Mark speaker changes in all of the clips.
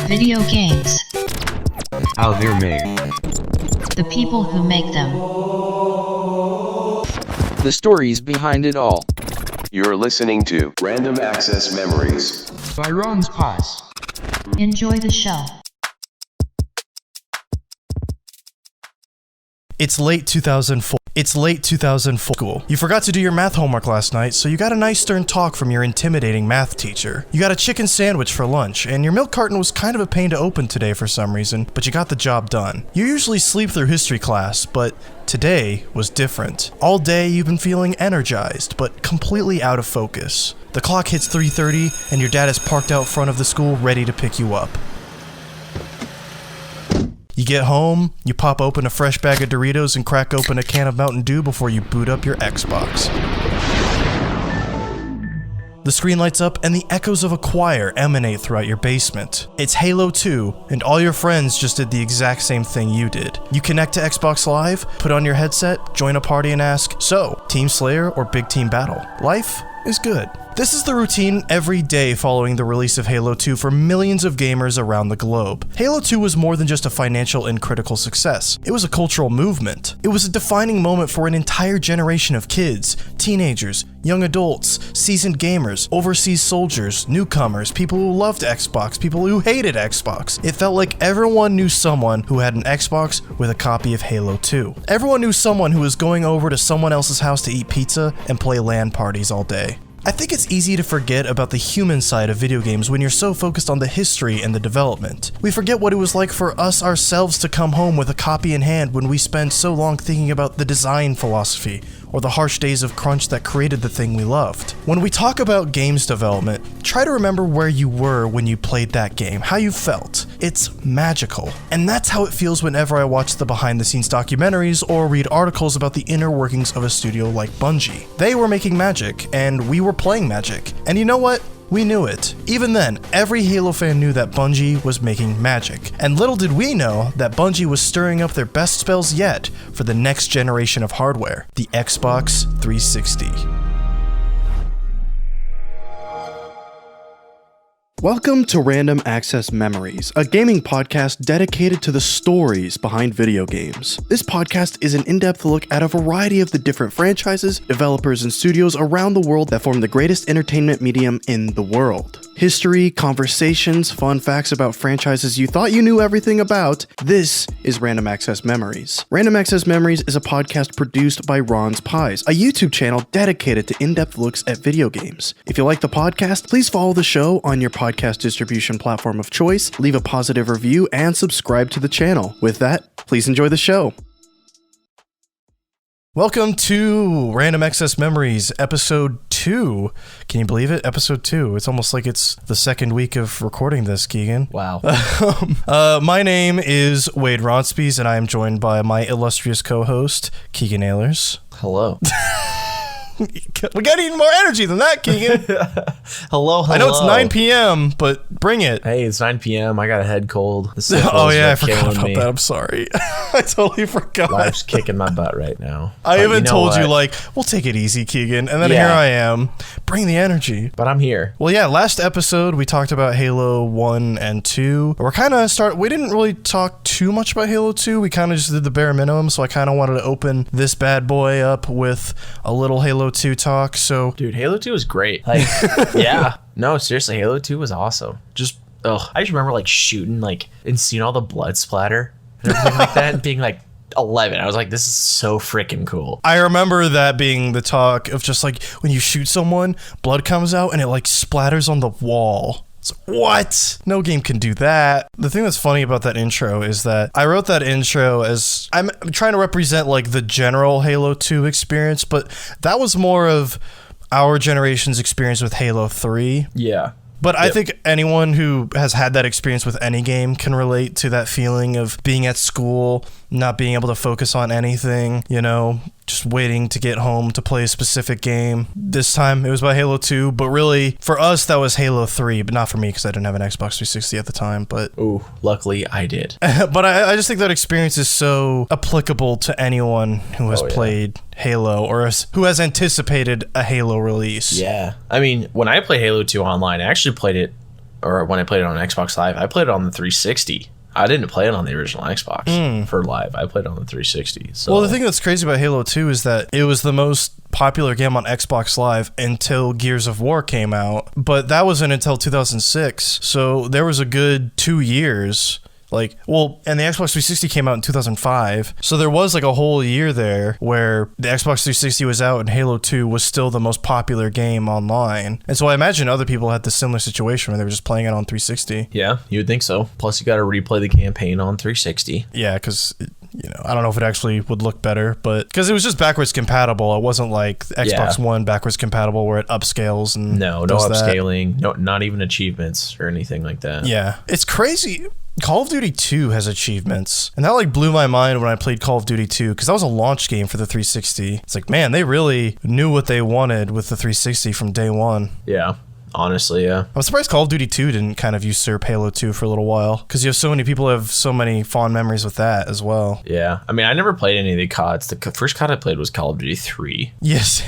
Speaker 1: Video games.
Speaker 2: How they're made.
Speaker 1: The people who make them.
Speaker 3: The stories behind it all.
Speaker 4: You're listening to Random Access Memories
Speaker 2: By Ron's Pause.
Speaker 1: Enjoy the show.
Speaker 5: It's late 2004. School. You forgot to do your math homework last night, so you got a nice stern talk from your intimidating math teacher. You got a chicken sandwich for lunch, and your milk carton was kind of a pain to open today for some reason, but you got the job done. You usually sleep through history class, but today was different. All day you've been feeling energized, but completely out of focus. The clock hits 3:30, and your dad is parked out front of the school ready to pick you up. You get home, you pop open a fresh bag of Doritos and crack open a can of Mountain Dew before you boot up your Xbox. The screen lights up and the echoes of a choir emanate throughout your basement. It's Halo 2, and all your friends just did the exact same thing you did. You connect to Xbox Live, put on your headset, join a party and ask, so, Team Slayer or Big Team Battle? Life is good. This is the routine every day following the release of Halo 2 for millions of gamers around the globe. Halo 2 was more than just a financial and critical success. It was a cultural movement. It was a defining moment for an entire generation of kids, teenagers, young adults, seasoned gamers, overseas soldiers, newcomers, people who loved Xbox, people who hated Xbox. It felt like everyone knew someone who had an Xbox with a copy of Halo 2. Everyone knew someone who was going over to someone else's house to eat pizza and play LAN parties all day. I think it's easy to forget about the human side of video games when you're so focused on the history and the development. We forget what it was like for us ourselves to come home with a copy in hand when we spend so long thinking about the design philosophy or the harsh days of crunch that created the thing we loved. When we talk about games development, try to remember where you were when you played that game, how you felt. It's magical. And that's how it feels whenever I watch the behind-the-scenes documentaries or read articles about the inner workings of a studio like Bungie. They were making magic, and we were playing magic. And you know what? We knew it. Even then, every Halo fan knew that Bungie was making magic. And little did we know that Bungie was stirring up their best spells yet for the next generation of hardware, the Xbox 360. Welcome to Random Access Memories, a gaming podcast dedicated to the stories behind video games. This podcast is an in-depth look at a variety of the different franchises, developers, and studios around the world that form the greatest entertainment medium in the world. History, conversations, fun facts about franchises you thought you knew everything about. This is Random Access Memories. Random Access Memories is a podcast produced by Ron's Pies, a YouTube channel dedicated to in-depth looks at video games. If you like the podcast, please follow the show on your podcast distribution platform of choice, leave a positive review, and subscribe to the channel. With that, please enjoy the show. Welcome to Random Access Memories, Episode 2. Can you believe it? Episode 2. It's almost like it's the second week of recording this, Kegan.
Speaker 6: Wow.
Speaker 5: My name is Wade Ronspies, and I am joined by my illustrious co-host, Kegan Ehlers.
Speaker 6: Hello.
Speaker 5: We gotta need more energy than that, Kegan.
Speaker 6: Hello.
Speaker 5: I know it's 9 p.m., but bring it.
Speaker 6: Hey, it's 9 p.m. I got a head cold.
Speaker 5: Oh yeah, I forgot about that. I'm sorry. I totally forgot.
Speaker 6: Life's kicking my butt right now.
Speaker 5: I even told you, like, we'll take it easy, Kegan. And then here I am. Bring the energy.
Speaker 6: But I'm here.
Speaker 5: Well, yeah, last episode we talked about Halo 1 and 2. We didn't really talk too much about Halo 2. We kind of just did the bare minimum, so I kind of wanted to open this bad boy up with a little Halo 2 talk. So,
Speaker 6: dude, Halo 2 was great. Like, yeah. No, seriously, Halo 2 was awesome. I just remember like shooting and seeing all the blood splatter and everything like that and being like 11. I was like, this is so freaking cool.
Speaker 5: I remember that being the talk of just like when you shoot someone, blood comes out and it like splatters on the wall. It's like, what? No game can do that. The thing that's funny about that intro is that I wrote that intro as I'm trying to represent like the general Halo 2 experience, but that was more of our generation's experience with Halo 3.
Speaker 6: Yeah.
Speaker 5: But I think anyone who has had that experience with any game can relate to that feeling of being at school, not being able to focus on anything, just waiting to get home to play a specific game. This time it was about Halo 2, but really for us that was Halo 3, but not for me because I didn't have an Xbox 360 at the time. But
Speaker 6: ooh, luckily I did.
Speaker 5: But I just think that experience is so applicable to anyone who has played Halo or who has anticipated a Halo release.
Speaker 6: Yeah. I mean, when I played Halo 2 online, I actually played it or when I played it on Xbox Live, I played it on the 360. I didn't play it on the original Xbox for Live. I played it on the 360. So.
Speaker 5: Well, the thing that's crazy about Halo 2 is that it was the most popular game on Xbox Live until Gears of War came out, but that wasn't until 2006. So there was a good 2 years. And the Xbox 360 came out in 2005. So there was like a whole year there where the Xbox 360 was out and Halo 2 was still the most popular game online. And so I imagine other people had the similar situation where they were just playing it on 360.
Speaker 6: Yeah, you would think so. Plus, you got to replay the campaign on 360.
Speaker 5: Yeah, because... I don't know if it actually would look better, but because it was just backwards compatible, it wasn't like Xbox One backwards compatible where it upscales and
Speaker 6: no upscaling, no, not even achievements or anything like that.
Speaker 5: Yeah, it's crazy. Call of Duty 2 has achievements, and that like blew my mind when I played Call of Duty 2 because that was a launch game for the 360. It's like, man, they really knew what they wanted with the 360 from day one.
Speaker 6: Yeah. Honestly, yeah.
Speaker 5: I'm surprised Call of Duty 2 didn't kind of usurp Halo 2 for a little while, because you have so many people who have so many fond memories with that as well.
Speaker 6: Yeah. I mean, I never played any of the CODs. The first COD I played was Call of Duty 3.
Speaker 5: Yes.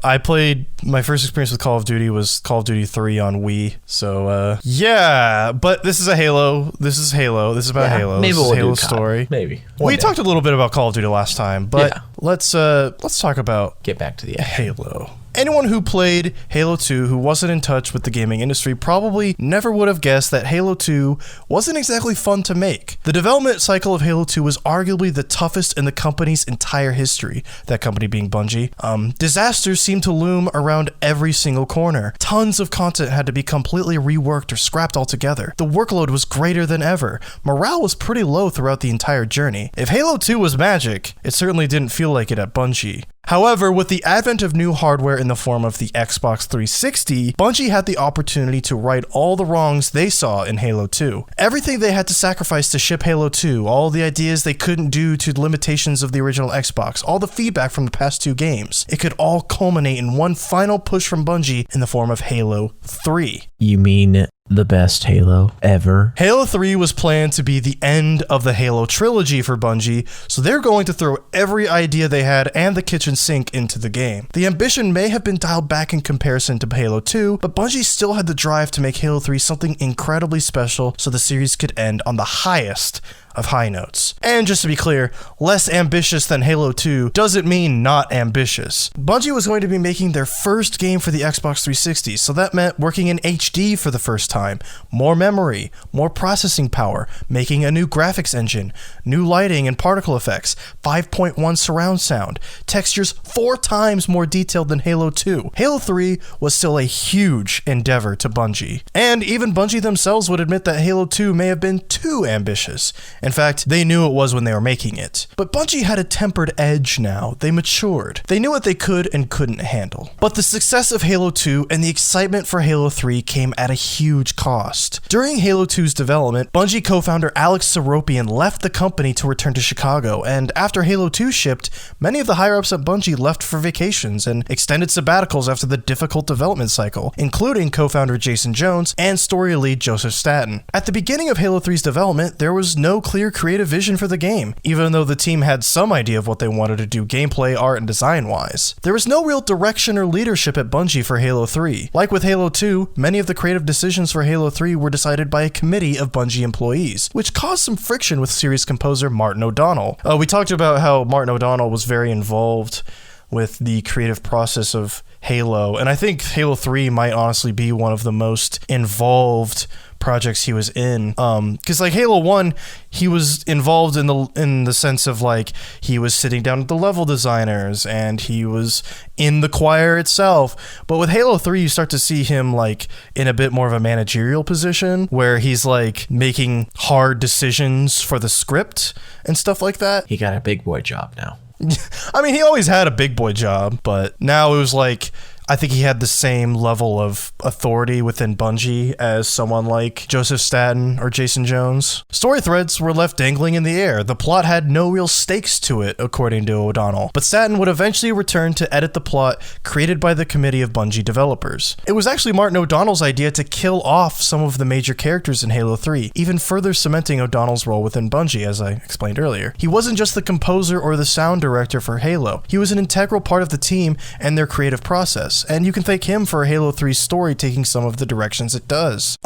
Speaker 5: I played, my first experience with Call of Duty was Call of Duty 3 on Wii. So, yeah. But this is a Halo. This is Halo. This is about Halo.
Speaker 6: Maybe
Speaker 5: this
Speaker 6: we'll
Speaker 5: is Halo
Speaker 6: do COD.
Speaker 5: story.
Speaker 6: Maybe.
Speaker 5: We talked a little bit about Call of Duty last time, but let's talk about
Speaker 6: get back to the
Speaker 5: Halo. Anyone who played Halo 2 who wasn't in touch with the gaming industry probably never would have guessed that Halo 2 wasn't exactly fun to make. The development cycle of Halo 2 was arguably the toughest in the company's entire history, that company being Bungie. Disasters seemed to loom around every single corner. Tons of content had to be completely reworked or scrapped altogether. The workload was greater than ever. Morale was pretty low throughout the entire journey. If Halo 2 was magic, it certainly didn't feel like it at Bungie. However, with the advent of new hardware in the form of the Xbox 360, Bungie had the opportunity to right all the wrongs they saw in Halo 2. Everything they had to sacrifice to ship Halo 2, all the ideas they couldn't do to the limitations of the original Xbox, all the feedback from the past two games, it could all culminate in one final push from Bungie in the form of Halo 3.
Speaker 6: You mean the best Halo ever?
Speaker 5: Halo 3 was planned to be the end of the Halo trilogy for Bungie, so they're going to throw every idea they had and the kitchen sink into the game. The ambition may have been dialed back in comparison to Halo 2, but Bungie still had the drive to make Halo 3 something incredibly special so the series could end on the highest of high notes. And just to be clear, less ambitious than Halo 2 doesn't mean not ambitious. Bungie was going to be making their first game for the Xbox 360, so that meant working in HD for the first time, more memory, more processing power, making a new graphics engine, new lighting and particle effects, 5.1 surround sound, textures 4 times more detailed than Halo 2. Halo 3 was still a huge endeavor to Bungie. And even Bungie themselves would admit that Halo 2 may have been too ambitious. In fact, they knew it was when they were making it. But Bungie had a tempered edge now. They matured. They knew what they could and couldn't handle. But the success of Halo 2 and the excitement for Halo 3 came at a huge cost. During Halo 2's development, Bungie co-founder Alex Seropian left the company to return to Chicago, and after Halo 2 shipped, many of the higher-ups at Bungie left for vacations and extended sabbaticals after the difficult development cycle, including co-founder Jason Jones and story lead Joseph Staten. At the beginning of Halo 3's development, there was no clear creative vision for the game, even though the team had some idea of what they wanted to do gameplay, art, and design-wise. There was no real direction or leadership at Bungie for Halo 3. Like with Halo 2, many of the creative decisions for Halo 3 were decided by a committee of Bungie employees, which caused some friction with series composer Martin O'Donnell. We talked about how Martin O'Donnell was very involved with the creative process of Halo, and I think Halo 3 might honestly be one of the most involved projects he was in, because like Halo 1, he was involved in the sense of like he was sitting down with the level designers and he was in the choir itself. But with Halo 3, you start to see him like in a bit more of a managerial position where he's like making hard decisions for the script and stuff like that.
Speaker 6: He got a big boy job now.
Speaker 5: I mean, he always had a big boy job, but now it was like, I think he had the same level of authority within Bungie as someone like Joseph Staten or Jason Jones. Story threads were left dangling in the air. The plot had no real stakes to it, according to O'Donnell, but Staten would eventually return to edit the plot created by the committee of Bungie developers. It was actually Martin O'Donnell's idea to kill off some of the major characters in Halo 3, even further cementing O'Donnell's role within Bungie, as I explained earlier. He wasn't just the composer or the sound director for Halo. He was an integral part of the team and their creative process. success, and you can thank him for Halo 3's story taking some of the directions it does.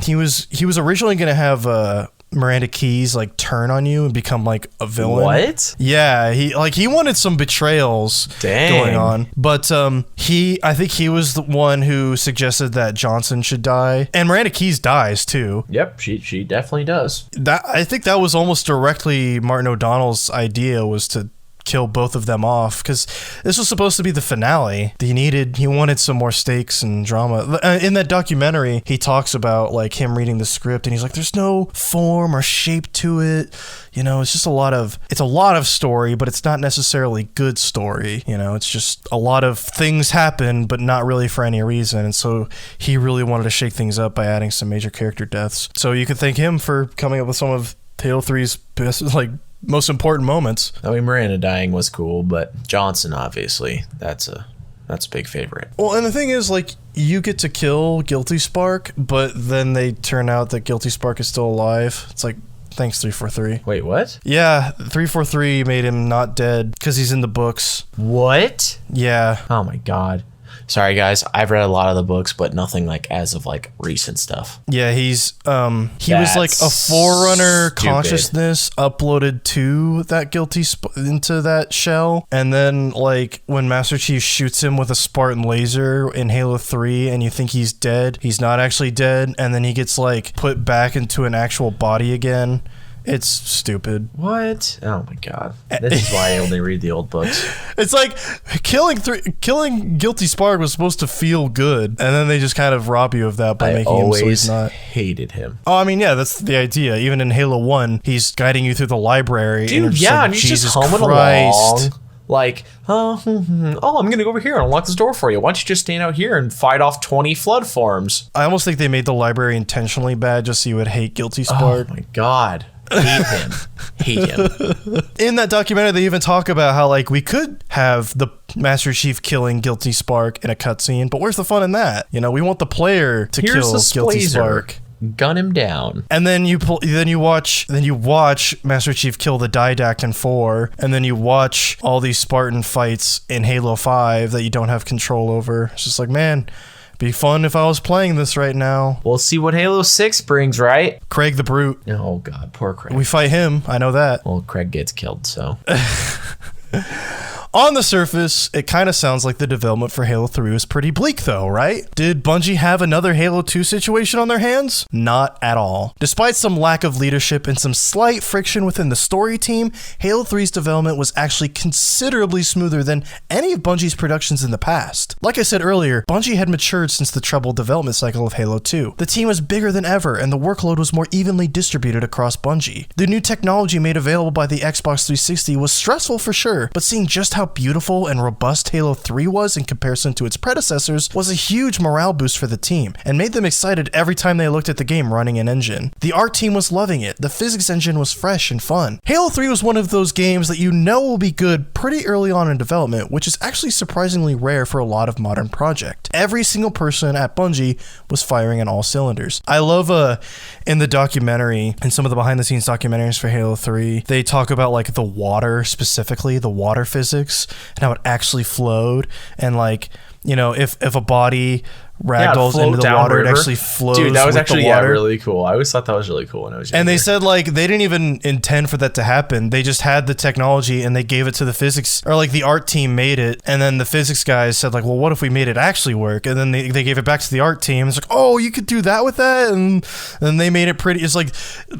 Speaker 5: He was originally going to have Miranda Keyes like turn on you and become like a villain.
Speaker 6: What?
Speaker 5: Yeah, he wanted some betrayals going on, but I think he was the one who suggested that Johnson should die, and Miranda Keyes dies too.
Speaker 6: Yep, she definitely does.
Speaker 5: I think that was almost directly Martin O'Donnell's idea, was to kill both of them off, because this was supposed to be the finale. He wanted some more stakes and drama. In that documentary, he talks about like him reading the script, and he's like, there's no form or shape to it. It's just a lot of story, but it's not necessarily good story. It's just a lot of things happen, but not really for any reason. And so he really wanted to shake things up by adding some major character deaths. So you can thank him for coming up with some of Halo 3's best, most important moments.
Speaker 6: I mean, Miranda dying was cool, but Johnson, obviously, that's a big favorite.
Speaker 5: Well, and the thing is, you get to kill Guilty Spark, but then they turn out that Guilty Spark is still alive. It's like, thanks 343.
Speaker 6: Wait, what?
Speaker 5: Yeah, 343 made him not dead because he's in the books.
Speaker 6: What?
Speaker 5: Yeah.
Speaker 6: Oh my god. Sorry guys, I've read a lot of the books, but nothing as of recent stuff.
Speaker 5: Yeah, he was like a Forerunner consciousness uploaded to that into that shell, and then when Master Chief shoots him with a Spartan laser in Halo 3 and you think he's dead, he's not actually dead, and then he gets put back into an actual body again. It's stupid.
Speaker 6: What? Oh my god. This is why I only read the old books.
Speaker 5: It's like killing Guilty Spark was supposed to feel good, and then they just kind of rob you of that by making him so he's not.
Speaker 6: Hated him.
Speaker 5: Oh, I mean, yeah, that's the idea. Even in Halo 1, he's guiding you through the library.
Speaker 6: Dude,
Speaker 5: and
Speaker 6: and he's
Speaker 5: Jesus
Speaker 6: just humming
Speaker 5: Christ.
Speaker 6: along. I'm gonna go over here and unlock this door for you. Why don't you just stand out here and fight off 20 flood forms?
Speaker 5: I almost think they made the library intentionally bad just so you would hate Guilty Spark.
Speaker 6: Oh my god. Hate him.
Speaker 5: In that documentary, they even talk about how we could have the Master Chief killing Guilty Spark in a cutscene, but where's the fun in that? We want the player to kill Guilty Spark.
Speaker 6: Gun him down.
Speaker 5: And then you watch Master Chief kill the Didact in 4, and then you watch all these Spartan fights in Halo 5 that you don't have control over. It's just man, be fun if I was playing this right now.
Speaker 6: We'll see what Halo 6 brings, right?
Speaker 5: Craig the Brute.
Speaker 6: Oh god, poor Craig.
Speaker 5: We fight him, I know that.
Speaker 6: Well, Craig gets killed, so.
Speaker 5: On the surface, it kind of sounds like the development for Halo 3 was pretty bleak though, right? Did Bungie have another Halo 2 situation on their hands? Not at all. Despite some lack of leadership and some slight friction within the story team, Halo 3's development was actually considerably smoother than any of Bungie's productions in the past. Like I said earlier, Bungie had matured since the troubled development cycle of Halo 2. The team was bigger than ever, and the workload was more evenly distributed across Bungie. The new technology made available by the Xbox 360 was stressful for sure, but seeing just how beautiful and robust Halo 3 was in comparison to its predecessors was a huge morale boost for the team, and made them excited every time they looked at the game running in engine. The art team was loving it, the physics engine was fresh and fun. Halo 3 was one of those games that will be good pretty early on in development, which is actually surprisingly rare for a lot of modern projects. Every single person at Bungie was firing on all cylinders. I love in the documentary, in some of the behind the scenes documentaries for Halo 3, they talk about the water, specifically the water physics, and how it actually flowed, and if a body ragdolls into the water, it actually flows.
Speaker 6: Dude, that was
Speaker 5: with
Speaker 6: actually
Speaker 5: the water.
Speaker 6: really cool. I always thought that was really cool when I was younger.
Speaker 5: And they said they didn't even intend for that to happen. They just had the technology and they gave it to the physics, or the art team made it, and then the physics guys said well, what if we made it actually work? And then they gave it back to the art team. It's oh, you could do that with that, and then they made it pretty. It's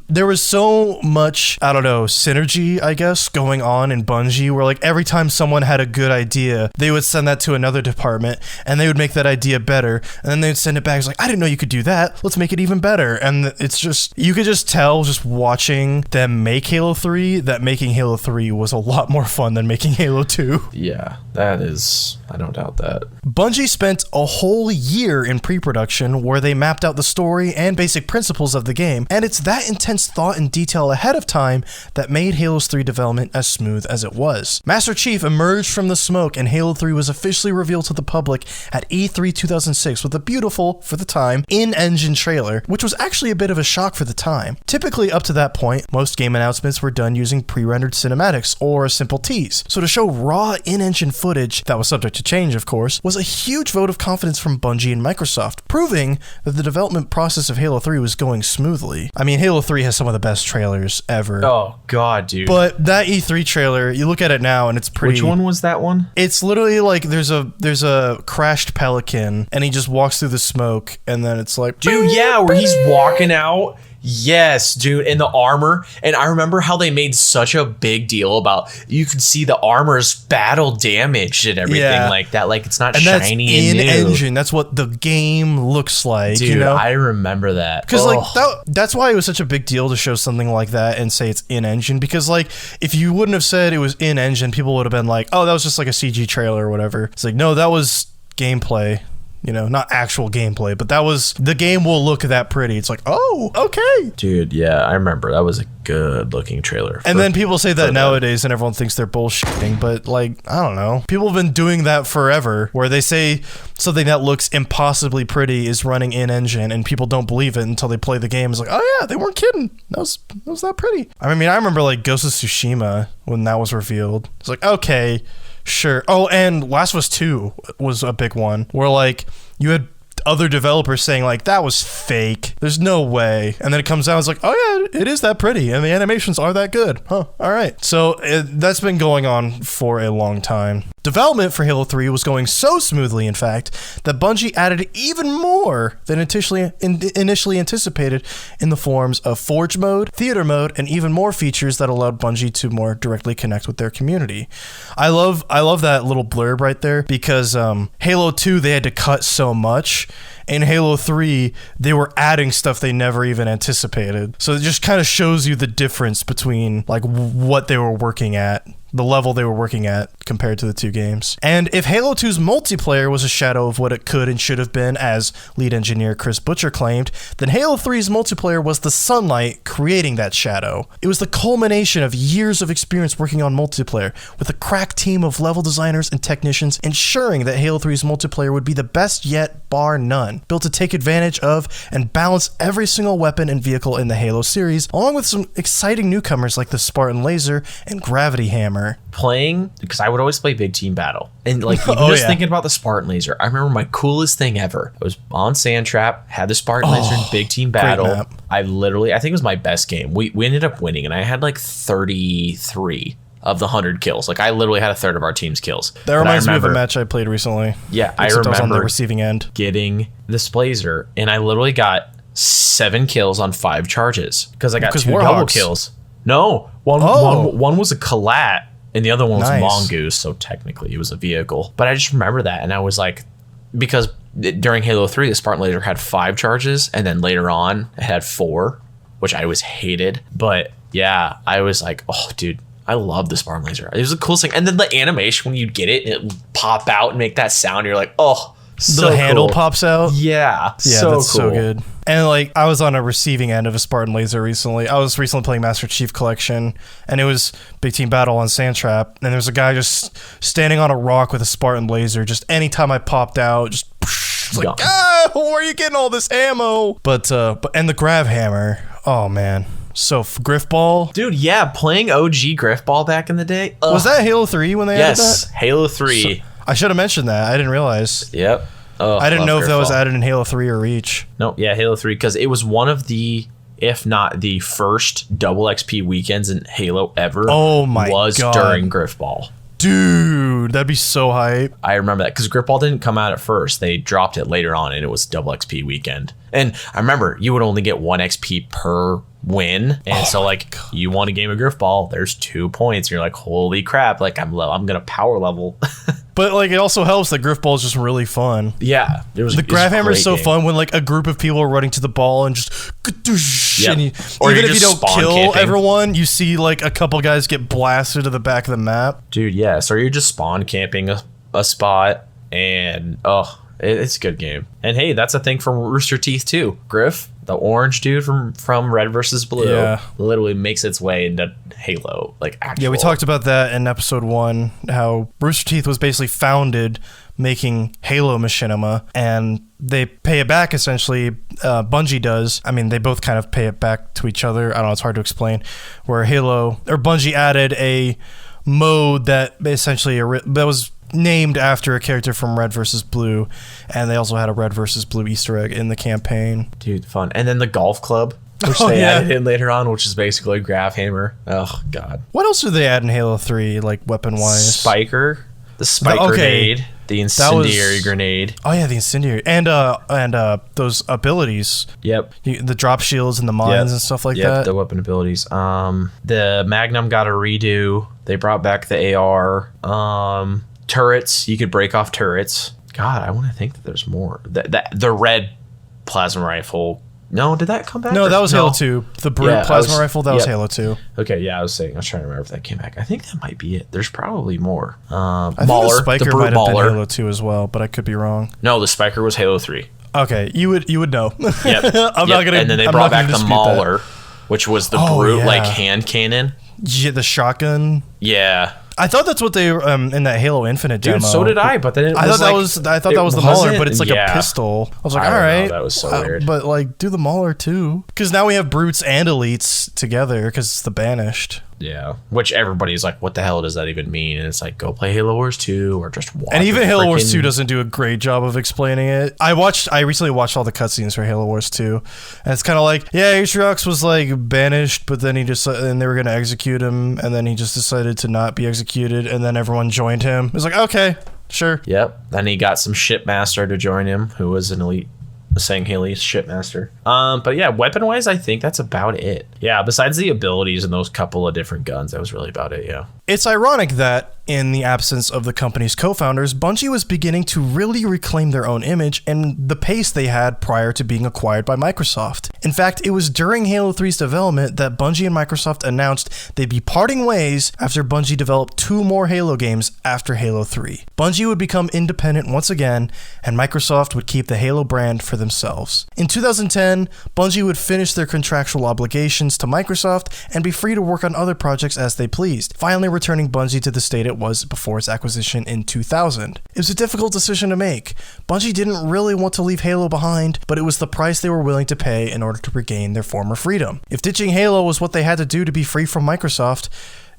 Speaker 5: there was so much, I don't know, synergy, I guess, going on in Bungie, where every time someone had a good idea, they would send that to another department and they would make that idea better, and then they'd send it back. It's I didn't know you could do that. Let's make it even better. And it's just, you could just tell just watching them make Halo 3 that making Halo 3 was a lot more fun than making Halo 2.
Speaker 6: Yeah, that is, I don't doubt that.
Speaker 5: Bungie spent a whole year in pre-production where they mapped out the story and basic principles of the game, and it's that intense thought and detail ahead of time that made Halo's 3 development as smooth as it was. Master Chief emerged from the smoke, and Halo 3 was officially revealed to the public at E3 2006 with a beautiful, for the time, in-engine trailer, which was actually a bit of a shock for the time. Typically, up to that point, most game announcements were done using pre-rendered cinematics or a simple tease. So to show raw in-engine footage that was subject to change, of course, was a huge vote of confidence from Bungie and Microsoft, proving that the development process of Halo 3 was going smoothly. I mean, Halo 3 has some of the best trailers ever.
Speaker 6: Oh, God, dude.
Speaker 5: But that E3 trailer, you look at it now and it's pretty...
Speaker 6: Which one was that one?
Speaker 5: It's literally like there's a crashed pelican and he just walks through the smoke and then it's like...
Speaker 6: Dude, yeah, where he's walking out. Yes, dude, in the armor. And I remember how they made such a big deal about you could see the armor's battle damaged and everything like that. Like, it's not shiny and new.
Speaker 5: That's in-engine. That's what the game looks like.
Speaker 6: Dude,
Speaker 5: you know?
Speaker 6: I remember that.
Speaker 5: Because, that's why it was such a big deal to show something like that and say it's in-engine. Because, like, if you wouldn't have said it was in-engine, people would have been like, oh, that was just like a CG trailer or whatever. It's like, no, that was gameplay. You know, not actual gameplay, but that was, the game will look that pretty. It's like, oh, okay.
Speaker 6: Dude, yeah, I remember. That was a good looking trailer.
Speaker 5: And then people say that nowadays and everyone thinks they're bullshitting, but like, I don't know. People have been doing that forever, where they say something that looks impossibly pretty is running in-engine and people don't believe it until they play the game. It's like, oh yeah, they weren't kidding. That was that pretty. I mean, I remember like Ghost of Tsushima when that was revealed. It's like, okay, sure. Oh, and Last of Us 2 was a big one where like you had other developers saying like that was fake, there's no way, and then it comes out, it's like, oh yeah, it is that pretty and the animations are that good, huh? All right. So that's been going on for a long time. Development for Halo 3 was going so smoothly, in fact, that Bungie added even more than initially anticipated in the forms of Forge mode, Theater mode, and even more features that allowed Bungie to more directly connect with their community. I love that little blurb right there, because Halo 2, they had to cut so much. In Halo 3, they were adding stuff they never even anticipated. So it just kind of shows you the difference between like what they were working at, the level they were working at compared to the two games. And if Halo 2's multiplayer was a shadow of what it could and should have been, as lead engineer Chris Butcher claimed, then Halo 3's multiplayer was the sunlight creating that shadow. It was the culmination of years of experience working on multiplayer, with a crack team of level designers and technicians ensuring that Halo 3's multiplayer would be the best yet, bar none, built to take advantage of and balance every single weapon and vehicle in the Halo series, along with some exciting newcomers like the Spartan Laser and Gravity Hammer.
Speaker 6: Playing, because I would always play Big Team Battle, and like even thinking about the Spartan Laser, I remember my coolest thing ever. I was on Sandtrap, had the Spartan Laser in Big Team Battle. I think it was my best game. We ended up winning, and I had like 33 of the 100 kills. Like I literally had a third of our team's kills.
Speaker 5: That reminds me of a match I played recently.
Speaker 6: Yeah, I remember
Speaker 5: I was on the receiving end,
Speaker 6: getting this Blazer, and I literally got 7 kills on 5 charges because I got 2 double kills. No, one was a collat. And the other one was Mongoose, so technically it was a vehicle. But I just remember that, and I was like, because during Halo 3, the Spartan Laser had 5 charges, and then later on, it had 4, which I always hated. But yeah, I was like, oh, dude, I love the Spartan Laser. It was the coolest thing. And then the animation, when you'd get it, and it would pop out and make that sound, you're like, oh, so
Speaker 5: the handle pops out.
Speaker 6: Yeah,
Speaker 5: so that's cool. So good. And like, I was on a receiving end of a Spartan Laser recently. I was recently playing Master Chief Collection, and it was Big Team Battle on Sandtrap, and there was a guy just standing on a rock with a Spartan Laser. Just anytime I popped out, just it's like, where are you getting all this ammo? But and the Grav Hammer, oh man. So Griffball, dude,
Speaker 6: yeah, playing OG Griffball back in the day.
Speaker 5: Was that Halo 3 when they added that?
Speaker 6: Yes, Halo 3.
Speaker 5: So, I should have mentioned that. I didn't realize.
Speaker 6: Yep. Oh,
Speaker 5: I didn't know if that was added in Halo 3 or Reach.
Speaker 6: No, yeah, Halo 3, because it was one of the, if not the first double XP weekends in Halo ever.
Speaker 5: Oh my god.
Speaker 6: Was during Griffball.
Speaker 5: Dude, that'd be so hype.
Speaker 6: I remember that, because Griffball didn't come out at first. They dropped it later on, and it was double XP weekend. And I remember you would only get 1 XP per win, and so like you won a game of Griffball, there's 2 points. You're like, holy crap, like I'm gonna power level.
Speaker 5: But like, it also helps that Griffball is just really fun.
Speaker 6: Yeah,
Speaker 5: the Grav Hammer is so fun when like a group of people are running to the ball and just and even if you don't kill everyone, you see like a couple guys get blasted to the back of the map.
Speaker 6: Dude, yeah. So you're just spawn camping a spot, and it's a good game. And hey, that's a thing from Rooster Teeth too. Griff, the orange dude from Red vs. Blue, literally makes its way into Halo. Like, actual.
Speaker 5: Yeah, we talked about that in episode 1, how Rooster Teeth was basically founded making Halo machinima, and they pay it back essentially. Bungie does. I mean, they both kind of pay it back to each other. I don't know, it's hard to explain. Where Bungie added a mode that essentially that was named after a character from Red vs. Blue, and they also had a Red vs. Blue Easter egg in the campaign.
Speaker 6: Dude, fun. And then the golf club, which
Speaker 5: Oh,
Speaker 6: they
Speaker 5: yeah.
Speaker 6: added in later on, which is basically a graph hammer. Oh, God.
Speaker 5: What else did they add in Halo 3, like weapon-wise?
Speaker 6: Spiker. The spike
Speaker 5: okay.
Speaker 6: grenade. The incendiary grenade.
Speaker 5: Oh yeah, the incendiary. And those abilities.
Speaker 6: Yep.
Speaker 5: The drop shields and the mines and stuff like that.
Speaker 6: The weapon abilities. The Magnum got a redo. They brought back the AR. Turrets. You could break off turrets. God, I want to think that there's more. The red plasma rifle. No, did that come back?
Speaker 5: No, that was Halo 2. The Brute plasma rifle, that was Halo 2.
Speaker 6: Okay, yeah, I was trying to remember if that came back. I think that might be it. There's probably more.
Speaker 5: I think
Speaker 6: Mauler,
Speaker 5: the Spiker
Speaker 6: the Brute
Speaker 5: might have been
Speaker 6: Mauler.
Speaker 5: Halo 2 as well, but I could be wrong.
Speaker 6: No, the Spiker was Halo 3.
Speaker 5: Okay, you would know.
Speaker 6: Yep.
Speaker 5: I'm not gonna.
Speaker 6: And then they
Speaker 5: I'm
Speaker 6: brought
Speaker 5: not gonna
Speaker 6: back the
Speaker 5: dispute
Speaker 6: Mauler, which was the Brute
Speaker 5: yeah.
Speaker 6: like hand cannon.
Speaker 5: Yeah, the shotgun.
Speaker 6: Yeah.
Speaker 5: I thought that's what they in that Halo Infinite demo.
Speaker 6: Dude, so did I, but then
Speaker 5: I thought that was the Mauler, but it's like a pistol. I was like, all right,
Speaker 6: that was so weird.
Speaker 5: But like, do the Mauler too, because now we have brutes and elites together because it's the Banished.
Speaker 6: Yeah, which everybody's like, what the hell does that even mean? And it's like, go play Halo Wars 2 or just watch.
Speaker 5: And even Halo Wars 2
Speaker 6: frickin-
Speaker 5: doesn't do a great job of explaining it. I recently watched all the cutscenes for Halo Wars 2, and it's kind of like, yeah, Atriox was like banished, but then and they were gonna execute him, and then he just decided to not be executed, and then everyone joined him. It was like, okay, sure.
Speaker 6: Yep. Then he got some shipmaster to join him, who was an elite Sangheili shipmaster. But yeah, weapon wise, I think that's about it. Yeah, besides the abilities and those couple of different guns, that was really about it. Yeah.
Speaker 5: It's ironic that, in the absence of the company's co-founders, Bungie was beginning to really reclaim their own image and the pace they had prior to being acquired by Microsoft. In fact, it was during Halo 3's development that Bungie and Microsoft announced they'd be parting ways after Bungie developed 2 more Halo games after Halo 3. Bungie would become independent once again, and Microsoft would keep the Halo brand for themselves. In 2010, Bungie would finish their contractual obligations to Microsoft and be free to work on other projects as they pleased, finally returning Bungie to the state it was before its acquisition in 2000. It was a difficult decision to make. Bungie didn't really want to leave Halo behind, but it was the price they were willing to pay in order to regain their former freedom. If ditching Halo was what they had to do to be free from Microsoft,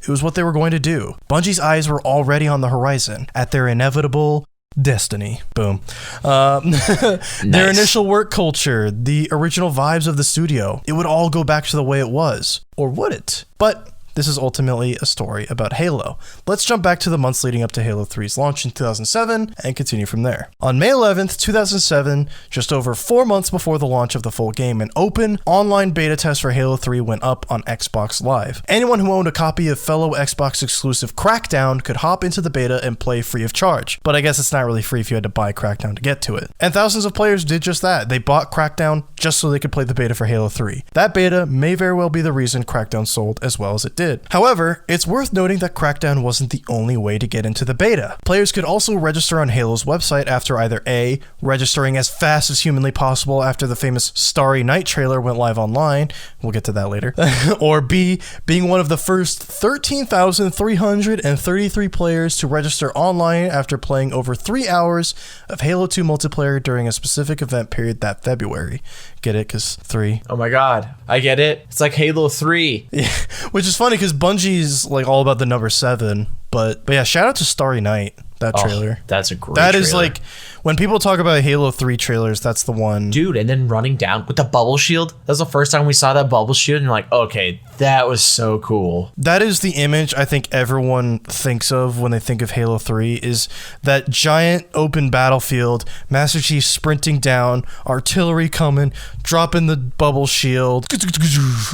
Speaker 5: it was what they were going to do. Bungie's eyes were already on the horizon, at their inevitable destiny. Boom. Their initial work culture, the original vibes of the studio, it would all go back to the way it was. Or would it? But this is ultimately a story about Halo. Let's jump back to the months leading up to Halo 3's launch in 2007 and continue from there. On May 11th, 2007, just over 4 months before the launch of the full game, an open online beta test for Halo 3 went up on Xbox Live. Anyone who owned a copy of fellow Xbox exclusive Crackdown could hop into the beta and play free of charge. But I guess it's not really free if you had to buy Crackdown to get to it. And thousands of players did just that. They bought Crackdown just so they could play the beta for Halo 3. That beta may very well be the reason Crackdown sold as well as it did. However, it's worth noting that Crackdown wasn't the only way to get into the beta. Players could also register on Halo's website after either A, registering as fast as humanly possible after the famous Starry Night trailer went live online, we'll get to that later, or B, being one of the first 13,333 players to register online after playing over 3 hours of Halo 2 multiplayer during a specific event period that February. Get it? Because 3.
Speaker 6: Oh my God. I get it. It's like Halo 3.
Speaker 5: Yeah, which is funny because Bungie's like all about the number 7, but yeah, shout out to Starry Night, that trailer.
Speaker 6: That's a great
Speaker 5: That
Speaker 6: trailer.
Speaker 5: is like, when people talk about Halo 3 trailers, that's the one.
Speaker 6: Dude, and then running down with the bubble shield. That's the first time we saw that bubble shield, and you're like, okay, that was so cool.
Speaker 5: That is the image I think everyone thinks of when they think of Halo 3, is that giant open battlefield, Master Chief sprinting down, artillery coming, dropping the bubble shield.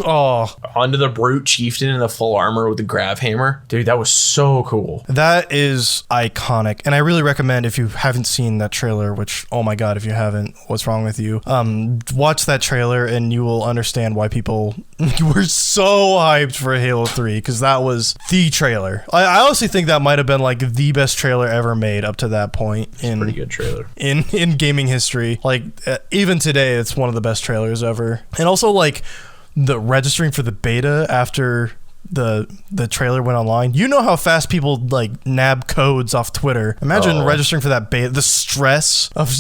Speaker 5: Oh,
Speaker 6: Onto the brute chieftain in the full armor with the grav hammer. Dude, that was so cool.
Speaker 5: that is iconic. And I really recommend, if you haven't seen that trailer, which, oh my God, if you haven't, what's wrong with you? Watch that trailer and you will understand why people were so hyped for Halo 3, because that was the trailer. I honestly think that might have been like the best trailer ever made up to that point
Speaker 6: Pretty good trailer.
Speaker 5: in gaming history. Like, even today, it's one of the best trailers ever. And also, like, the registering for the beta after the trailer went online. You know how fast people like nab codes off Twitter. Imagine registering for that beta. The stress of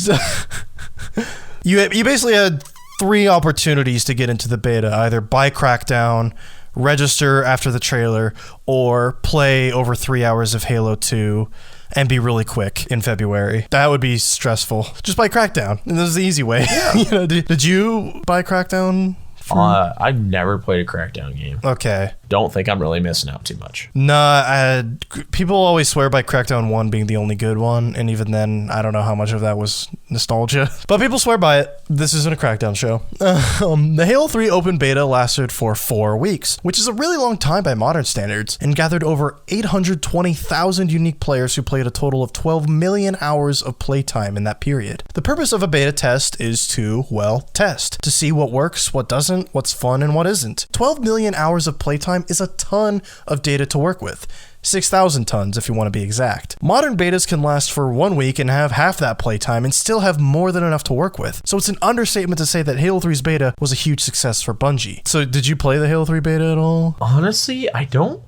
Speaker 5: you basically had 3 opportunities to get into the beta: either buy Crackdown, register after the trailer, or play over 3 hours of Halo 2. and be really quick in February. That would be stressful. Just buy Crackdown. And this is the easy way. Did you buy Crackdown?
Speaker 6: I've never played a Crackdown game.
Speaker 5: Okay.
Speaker 6: Don't think I'm really missing out too much.
Speaker 5: Nah, people always swear by Crackdown 1 being the only good one, and even then, I don't know how much of that was nostalgia. But people swear by it. This isn't a Crackdown show. The Halo 3 open beta lasted for 4 weeks, which is a really long time by modern standards, and gathered over 820,000 unique players who played a total of 12 million hours of playtime in that period. The purpose of a beta test is to, well, test. To see what works, what doesn't, what's fun, and what isn't. 12 million hours of playtime is a ton of data to work with. 6,000 tons if you want to be exact. Modern betas can last for 1 week and have half that playtime and still have more than enough to work with. So it's an understatement to say that Halo 3's beta was a huge success for Bungie. So did you play the Halo 3 beta at all?
Speaker 6: Honestly, I don't.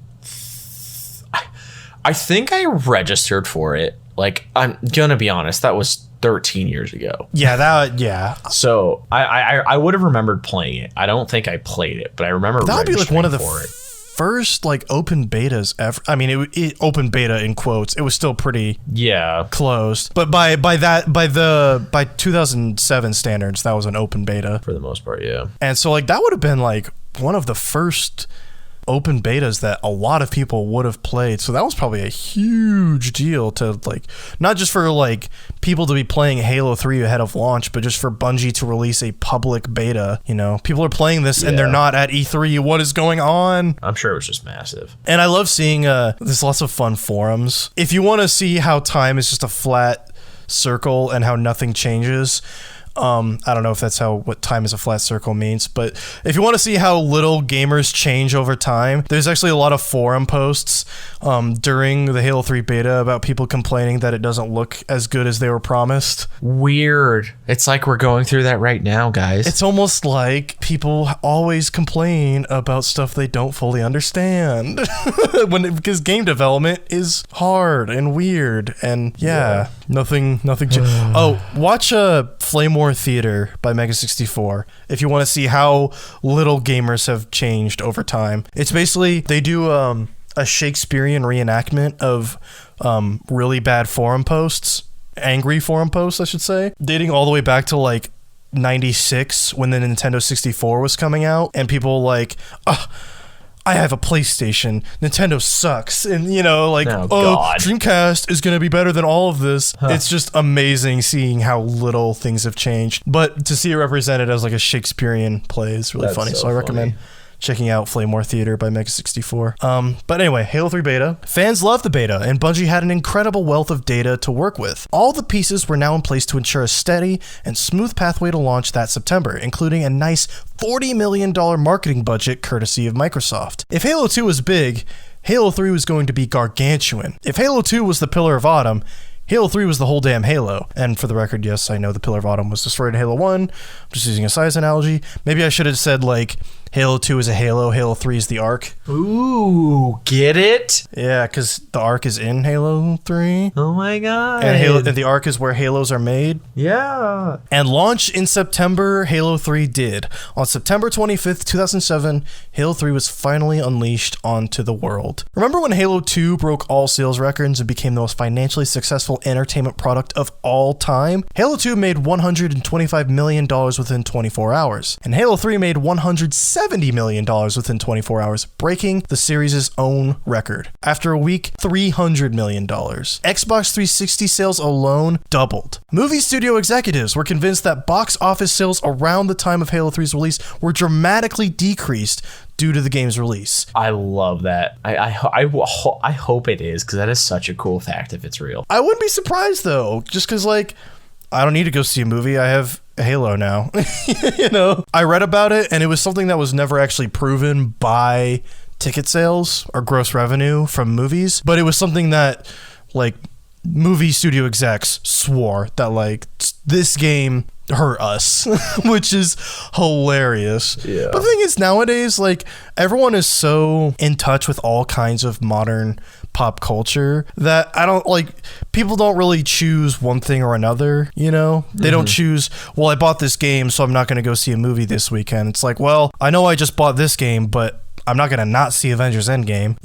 Speaker 6: I think I registered for it. Like, I'm gonna be honest, that was 13 years ago.
Speaker 5: Yeah.
Speaker 6: So I would have remembered playing it. I don't think I played it, but I remember
Speaker 5: that would be like one of the
Speaker 6: for it.
Speaker 5: First like open betas ever. I mean, it open beta in quotes. It was still pretty closed, but by 2007 standards, that was an open beta
Speaker 6: for the most part. Yeah,
Speaker 5: and so like that would have been like one of the first open betas that a lot of people would have played. So that was probably a huge deal to like, not just for like people to be playing Halo 3 ahead of launch, but just for Bungie to release a public beta. You know, people are playing this and they're not at E3. What is going on?
Speaker 6: I'm sure it was just massive.
Speaker 5: And I love seeing there's lots of fun forums. If you want to see how time is just a flat circle and how nothing changes, I don't know if that's what time is a flat circle means, but if you want to see how little gamers change over time, there's actually a lot of forum posts during the Halo 3 beta about people complaining that it doesn't look as good as they were promised.
Speaker 6: Weird. It's like we're going through that right now, guys.
Speaker 5: It's almost like people always complain about stuff they don't fully understand because game development is hard and weird, and nothing. Watch Flame War Theater by Mega 64 if you want to see how little gamers have changed over time. It's basically they do a Shakespearean reenactment of really bad forum posts, angry forum posts, I should say, dating all the way back to like 96 when the Nintendo 64 was coming out, and people like, I have a PlayStation. Nintendo sucks. And, you know, like,
Speaker 6: God.
Speaker 5: Dreamcast is going to be better than all of this. It's just amazing seeing how little things have changed. But to see it represented as like a Shakespearean play is really funny. So I recommend checking out Flame War Theater by Mega 64. But anyway, Halo 3 beta. Fans loved the beta, and Bungie had an incredible wealth of data to work with. All the pieces were now in place to ensure a steady and smooth pathway to launch that September, including a nice $40 million marketing budget courtesy of Microsoft. If Halo 2 was big, Halo 3 was going to be gargantuan. If Halo 2 was the Pillar of Autumn, Halo 3 was the whole damn Halo. And for the record, yes, I know the Pillar of Autumn was destroyed in Halo 1. I'm just using a size analogy. Maybe I should have said, like, Halo 2 is a Halo, Halo 3 is the Ark.
Speaker 6: Ooh, get it?
Speaker 5: Yeah, because the Ark is in Halo 3.
Speaker 6: Oh my god.
Speaker 5: And the Ark is where Halos are made.
Speaker 6: Yeah.
Speaker 5: And launch in September, Halo 3 did. On September 25th, 2007, Halo 3 was finally unleashed onto the world. Remember when Halo 2 broke all sales records and became the most financially successful entertainment product of all time? Halo 2 made $125 million within 24 hours. And Halo 3 made $170 million within 24 hours, breaking the series' own record. After a week, $300 million. Xbox 360 sales alone doubled. Movie studio executives were convinced that box office sales around the time of Halo 3's release were dramatically decreased due to the game's release.
Speaker 6: I love that. I hope it is, because that is such a cool fact if it's real.
Speaker 5: I wouldn't be surprised though, just because like I don't need to go see a movie. I have Halo now. You know, I read about it and it was something that was never actually proven by ticket sales or gross revenue from movies, but it was something that like movie studio execs swore that like this game hurt us, which is hilarious. Yeah. But the thing is, nowadays, like everyone is so in touch with all kinds of modern pop culture that I don't like, people don't really choose one thing or another, you know? They don't choose, well, I bought this game, so I'm not going to go see a movie this weekend. It's like, well, I know I just bought this game, but I'm not gonna not see Avengers Endgame.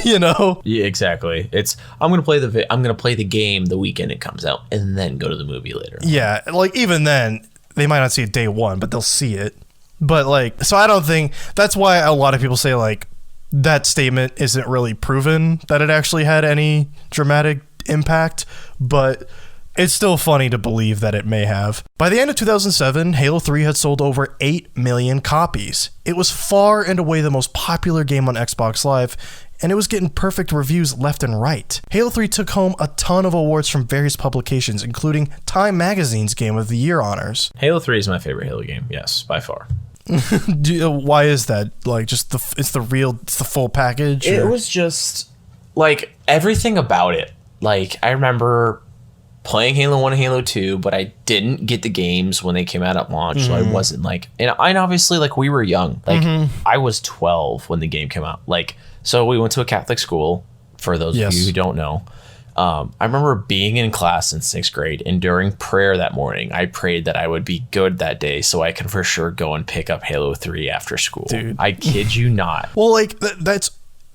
Speaker 5: You know?
Speaker 6: Yeah, exactly. It's I'm gonna play the game the weekend it comes out, and then go to the movie later.
Speaker 5: Yeah, like even then, they might not see it day one, but they'll see it. But like, so I don't think that's why a lot of people say like that statement isn't really proven that it actually had any dramatic impact, but it's still funny to believe that it may have. By the end of 2007, Halo 3 had sold over 8 million copies. It was far and away the most popular game on Xbox Live, and it was getting perfect reviews left and right. Halo 3 took home a ton of awards from various publications, including Time Magazine's Game of the Year honors.
Speaker 6: Halo 3 is my favorite Halo game, yes, by far.
Speaker 5: Why is that? Like, just it's the full package?
Speaker 6: It
Speaker 5: or?
Speaker 6: was just, like, everything about it. Like, I remember playing Halo 1 and Halo 2, but I didn't get the games when they came out at launch, so I wasn't like, and obviously like we were young, like I was 12 when the game came out, like, so we went to a Catholic school, for those of you who don't know. I remember being in class in 6th grade, and during prayer that morning, I prayed that I would be good that day so I can for sure go and pick up Halo 3 after school. Dude. I kid you not.
Speaker 5: Well, like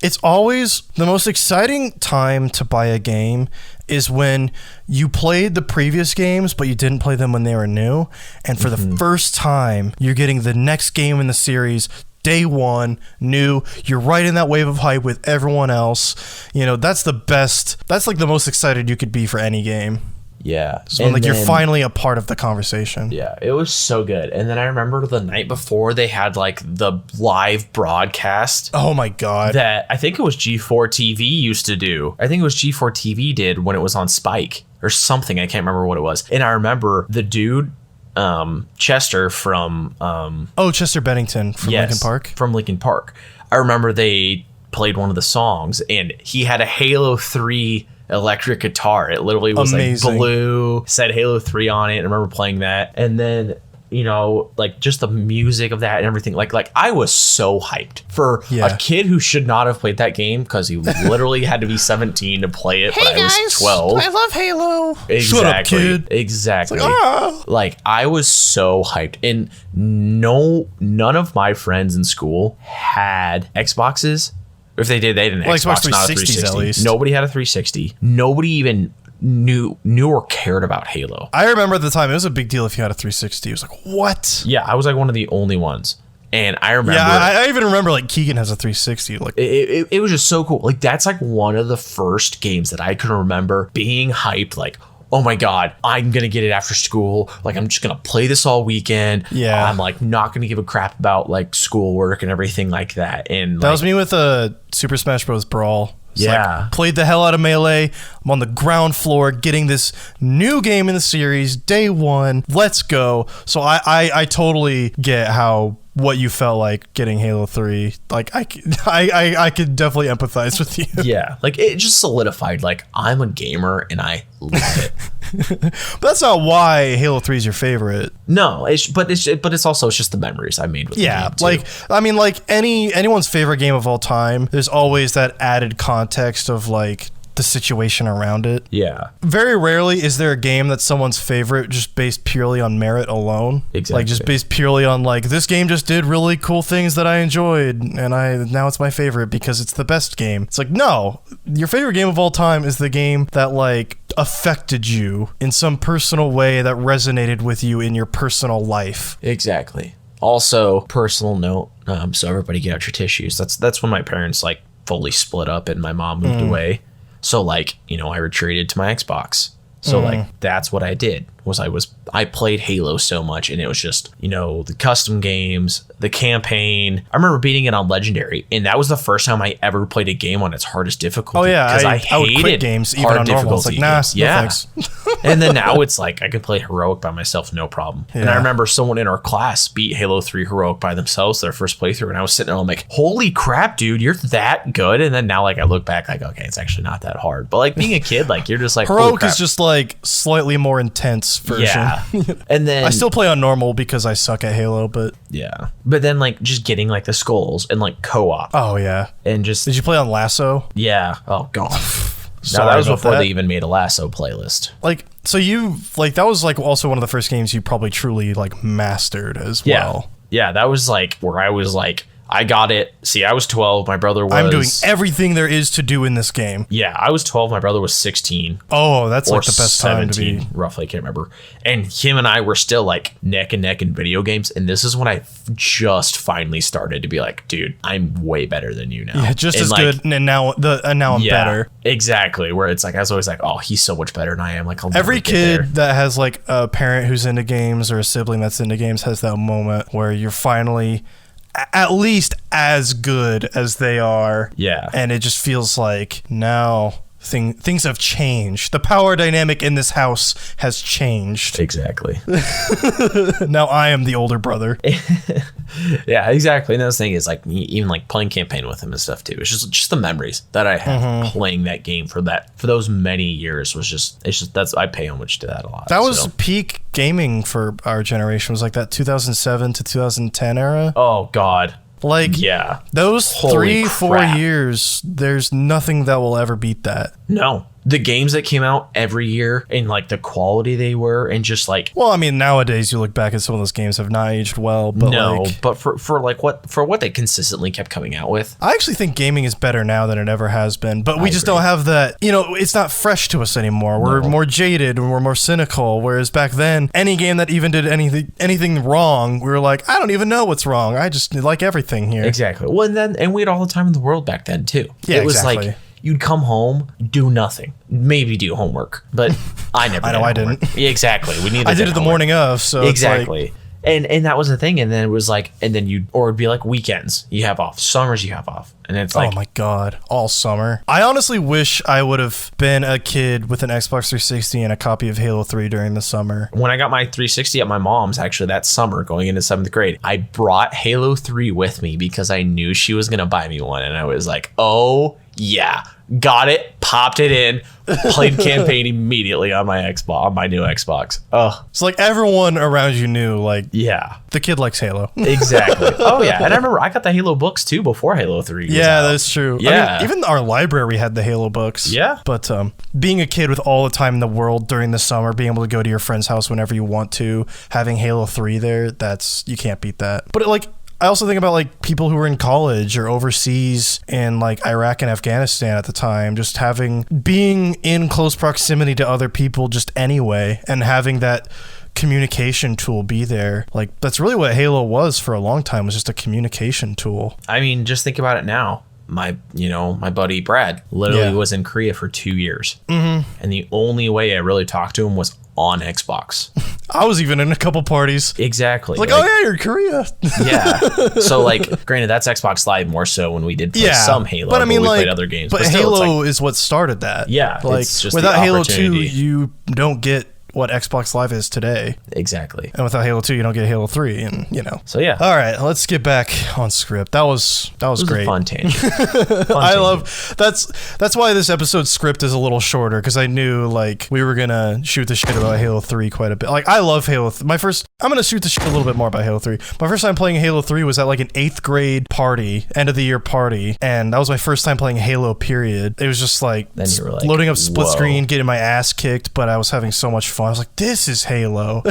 Speaker 5: it's always the most exciting time to buy a game is when you played the previous games, but you didn't play them when they were new. And for the first time, you're getting the next game in the series, day one, new. You're right in that wave of hype with everyone else. You know, that's the best. That's like the most excited you could be for any game.
Speaker 6: Yeah.
Speaker 5: So like you're finally a part of the conversation.
Speaker 6: Yeah, it was so good. And then I remember the night before they had like the live broadcast.
Speaker 5: Oh my God.
Speaker 6: That I think it was G4 TV used to do. I think it was G4 TV did when it was on Spike or something. I can't remember what it was. And I remember the dude, Chester from...
Speaker 5: Chester Bennington from Linkin Park?
Speaker 6: From Linkin Park. I remember they played one of the songs and he had a Halo 3 electric guitar. It literally was
Speaker 5: amazing.
Speaker 6: Like blue, said Halo 3 on it. I remember playing that. And then, you know, like just the music of that and everything. Like I was so hyped for a kid who should not have played that game because he literally had to be 17 to play it. Hey but guys, I was 12.
Speaker 5: I love Halo.
Speaker 6: Exactly.
Speaker 5: Shut up, kid.
Speaker 6: Exactly.
Speaker 5: Like,
Speaker 6: like I was so hyped. And none of my friends in school had Xboxes. If they did, they had an Xbox, not a 360. At least. Nobody had a 360. Nobody even knew or cared about Halo.
Speaker 5: I remember at the time, it was a big deal if you had a 360. It was like, what?
Speaker 6: Yeah, I was like one of the only ones. And I remember...
Speaker 5: Yeah, I even remember like Kegan has a 360. Like
Speaker 6: it was just so cool. Like that's like one of the first games that I can remember being hyped, like, oh my God, I'm going to get it after school. Like, I'm just going to play this all weekend. Yeah. I'm like not going to give a crap about like schoolwork and everything like that. And
Speaker 5: that was me with Super Smash Bros. Brawl. It's
Speaker 6: yeah.
Speaker 5: Like, played the hell out of Melee. I'm on the ground floor getting this new game in the series. Day one. Let's go. So I totally get what you felt like getting Halo 3. Like I could definitely empathize with you.
Speaker 6: Yeah, like it just solidified like I'm a gamer and I love it.
Speaker 5: But that's not why Halo 3 is your favorite.
Speaker 6: No, but it's also just the memories I made with the game too.
Speaker 5: Like I mean, like anyone's favorite game of all time, there's always that added context of like the situation around it.
Speaker 6: Yeah.
Speaker 5: Very rarely is there a game that's someone's favorite just based purely on merit alone.
Speaker 6: Exactly.
Speaker 5: Like just based purely on like this game just did really cool things that I enjoyed and now it's my favorite because it's the best game. It's like, no, your favorite game of all time is the game that like affected you in some personal way that resonated with you in your personal life.
Speaker 6: Exactly. Also, personal note, so everybody get out your tissues. That's when my parents like fully split up and my mom moved away. So like, you know, I retreated to my Xbox. So like that's what I did I played Halo so much and it was just, you know, the custom games, the campaign. I remember beating it on Legendary and that was the first time I ever played a game on its hardest difficulty.
Speaker 5: Oh yeah,
Speaker 6: because
Speaker 5: I would quit games even on normal. It's like, nah, no thanks.
Speaker 6: And then now it's like I could play Heroic by myself, no problem. Yeah. And I remember someone in our class beat Halo 3 Heroic by themselves their first playthrough and I was sitting there, I'm like, holy crap, dude, you're that good. And then now like I look back like, okay, it's actually not that hard. But like being a kid, like you're just like,
Speaker 5: Heroic is just like slightly more intense version.
Speaker 6: Yeah. And then
Speaker 5: I still play on normal because I suck at Halo, but
Speaker 6: yeah. But then like just getting like the skulls and like co-op.
Speaker 5: Oh yeah.
Speaker 6: And just
Speaker 5: did you play on Lasso?
Speaker 6: Yeah. Oh god. No, that was before they even made a Lasso playlist.
Speaker 5: Like, so you like that was like also one of the first games you probably truly like mastered as well.
Speaker 6: Yeah, that was like where I was like, I got it. See, I was 12. My brother was...
Speaker 5: I'm doing everything there is to do in this game.
Speaker 6: Yeah, I was 12. My brother was 16.
Speaker 5: Oh, that's
Speaker 6: Or
Speaker 5: like the best time to
Speaker 6: 17,
Speaker 5: be.
Speaker 6: roughly. I can't remember. And him and I were still like neck and neck in video games. And this is when I just finally started to be like, dude, I'm way better than you now.
Speaker 5: Yeah, just
Speaker 6: And
Speaker 5: as
Speaker 6: like,
Speaker 5: good, and now I'm better.
Speaker 6: Exactly. Where it's like, I was always like, oh, he's so much better than I am. Like, I'll never
Speaker 5: Every
Speaker 6: get there.
Speaker 5: kid that has like a parent who's into games or a sibling that's into games has that moment where you're finally at least as good as they are.
Speaker 6: Yeah.
Speaker 5: And it just feels like now things have changed. The power dynamic in this house has changed.
Speaker 6: Exactly.
Speaker 5: Now I am the older brother.
Speaker 6: Yeah, exactly. And the thing is, like, even like playing campaign with him and stuff too. It's just the memories that I have playing that game for those many years that's I pay homage to that a lot.
Speaker 5: That was peak gaming for our generation. Was like that 2007 to 2010 era.
Speaker 6: Oh God.
Speaker 5: Like,
Speaker 6: Yeah.
Speaker 5: those
Speaker 6: Holy
Speaker 5: 3-4
Speaker 6: crap.
Speaker 5: years, there's nothing that will ever beat that.
Speaker 6: No. The games that came out every year and like the quality they were and just like
Speaker 5: Well, I mean, nowadays you look back at some of those games have not aged well, but
Speaker 6: no,
Speaker 5: like,
Speaker 6: but for what they consistently kept coming out with.
Speaker 5: I actually think gaming is better now than it ever has been, but we
Speaker 6: I
Speaker 5: just
Speaker 6: agree.
Speaker 5: don't have that, it's not fresh to us anymore. We're more jaded and we're more cynical, whereas back then, any game that even did anything wrong, we were like, I don't even know what's wrong. I just like everything here.
Speaker 6: Exactly. Well, and we had all the time in the world back then too.
Speaker 5: Yeah,
Speaker 6: it was
Speaker 5: exactly.
Speaker 6: like you'd come home, do nothing, maybe do homework, but I never.
Speaker 5: I know
Speaker 6: did
Speaker 5: I
Speaker 6: homework.
Speaker 5: didn't.
Speaker 6: Yeah, exactly. We needed.
Speaker 5: I did it the
Speaker 6: homework.
Speaker 5: morning of, so
Speaker 6: Exactly.
Speaker 5: It's like,
Speaker 6: And that was the thing. And then it was like, and then it'd be like weekends you have off, summers you have off. And it's like,
Speaker 5: oh my God, all summer. I honestly wish I would have been a kid with an Xbox 360 and a copy of Halo 3 during the summer.
Speaker 6: when I got my 360 at my mom's, actually that summer going into 7th grade, I brought Halo 3 with me because I knew she was going to buy me one. And I was like, oh yeah, got it, popped it in, played campaign immediately on my Xbox, on my new Xbox. Oh
Speaker 5: It's like everyone around you knew, like,
Speaker 6: yeah,
Speaker 5: the kid likes Halo.
Speaker 6: exactly. Oh yeah. And I remember I got the Halo books too before Halo 3 was
Speaker 5: Yeah,
Speaker 6: out.
Speaker 5: that's true.
Speaker 6: Yeah.
Speaker 5: I mean, even our library had the Halo books.
Speaker 6: Yeah.
Speaker 5: But being a kid with all the time in the world during the summer, being able to go to your friend's house whenever you want to, having Halo 3 there, you can't beat that. But I also think about like people who were in college or overseas in like Iraq and Afghanistan at the time, just being in close proximity to other people just anyway, and having that communication tool be there. Like, that's really what Halo was for a long time, was just a communication tool.
Speaker 6: I mean, just think about it now. My buddy Brad literally
Speaker 5: Yeah.
Speaker 6: was in Korea for 2 years. Mm-hmm. And the only way I really talked to him was on Xbox.
Speaker 5: I was even in a couple parties.
Speaker 6: Exactly.
Speaker 5: Like, oh yeah, you're in Korea.
Speaker 6: yeah. So like, granted, that's Xbox Live more so when we did play some Halo,
Speaker 5: but I mean,
Speaker 6: we
Speaker 5: like,
Speaker 6: played other games.
Speaker 5: But
Speaker 6: still, it's
Speaker 5: Halo
Speaker 6: like,
Speaker 5: is what started that.
Speaker 6: Yeah,
Speaker 5: like
Speaker 6: it's just
Speaker 5: without
Speaker 6: the
Speaker 5: Halo 2,
Speaker 6: opportunity.
Speaker 5: you don't get what Xbox Live is today,
Speaker 6: exactly.
Speaker 5: and without Halo 2, you don't get Halo 3, and
Speaker 6: So yeah,
Speaker 5: All right, let's get back on script. That was
Speaker 6: it was
Speaker 5: great.
Speaker 6: a fun tangent.
Speaker 5: I love that's why this episode's script is a little shorter, because I knew like we were gonna shoot the shit about Halo 3 quite a bit. Like, I love Halo. I'm gonna shoot the shit a little bit more about Halo 3. My first time playing Halo 3 was at like an 8th grade party, end of the year party, and that was my first time playing Halo. Period. It was just like,
Speaker 6: Then you were like,
Speaker 5: loading up split
Speaker 6: whoa.
Speaker 5: screen, getting my ass kicked, but I was having so much fun. I was like, this is Halo.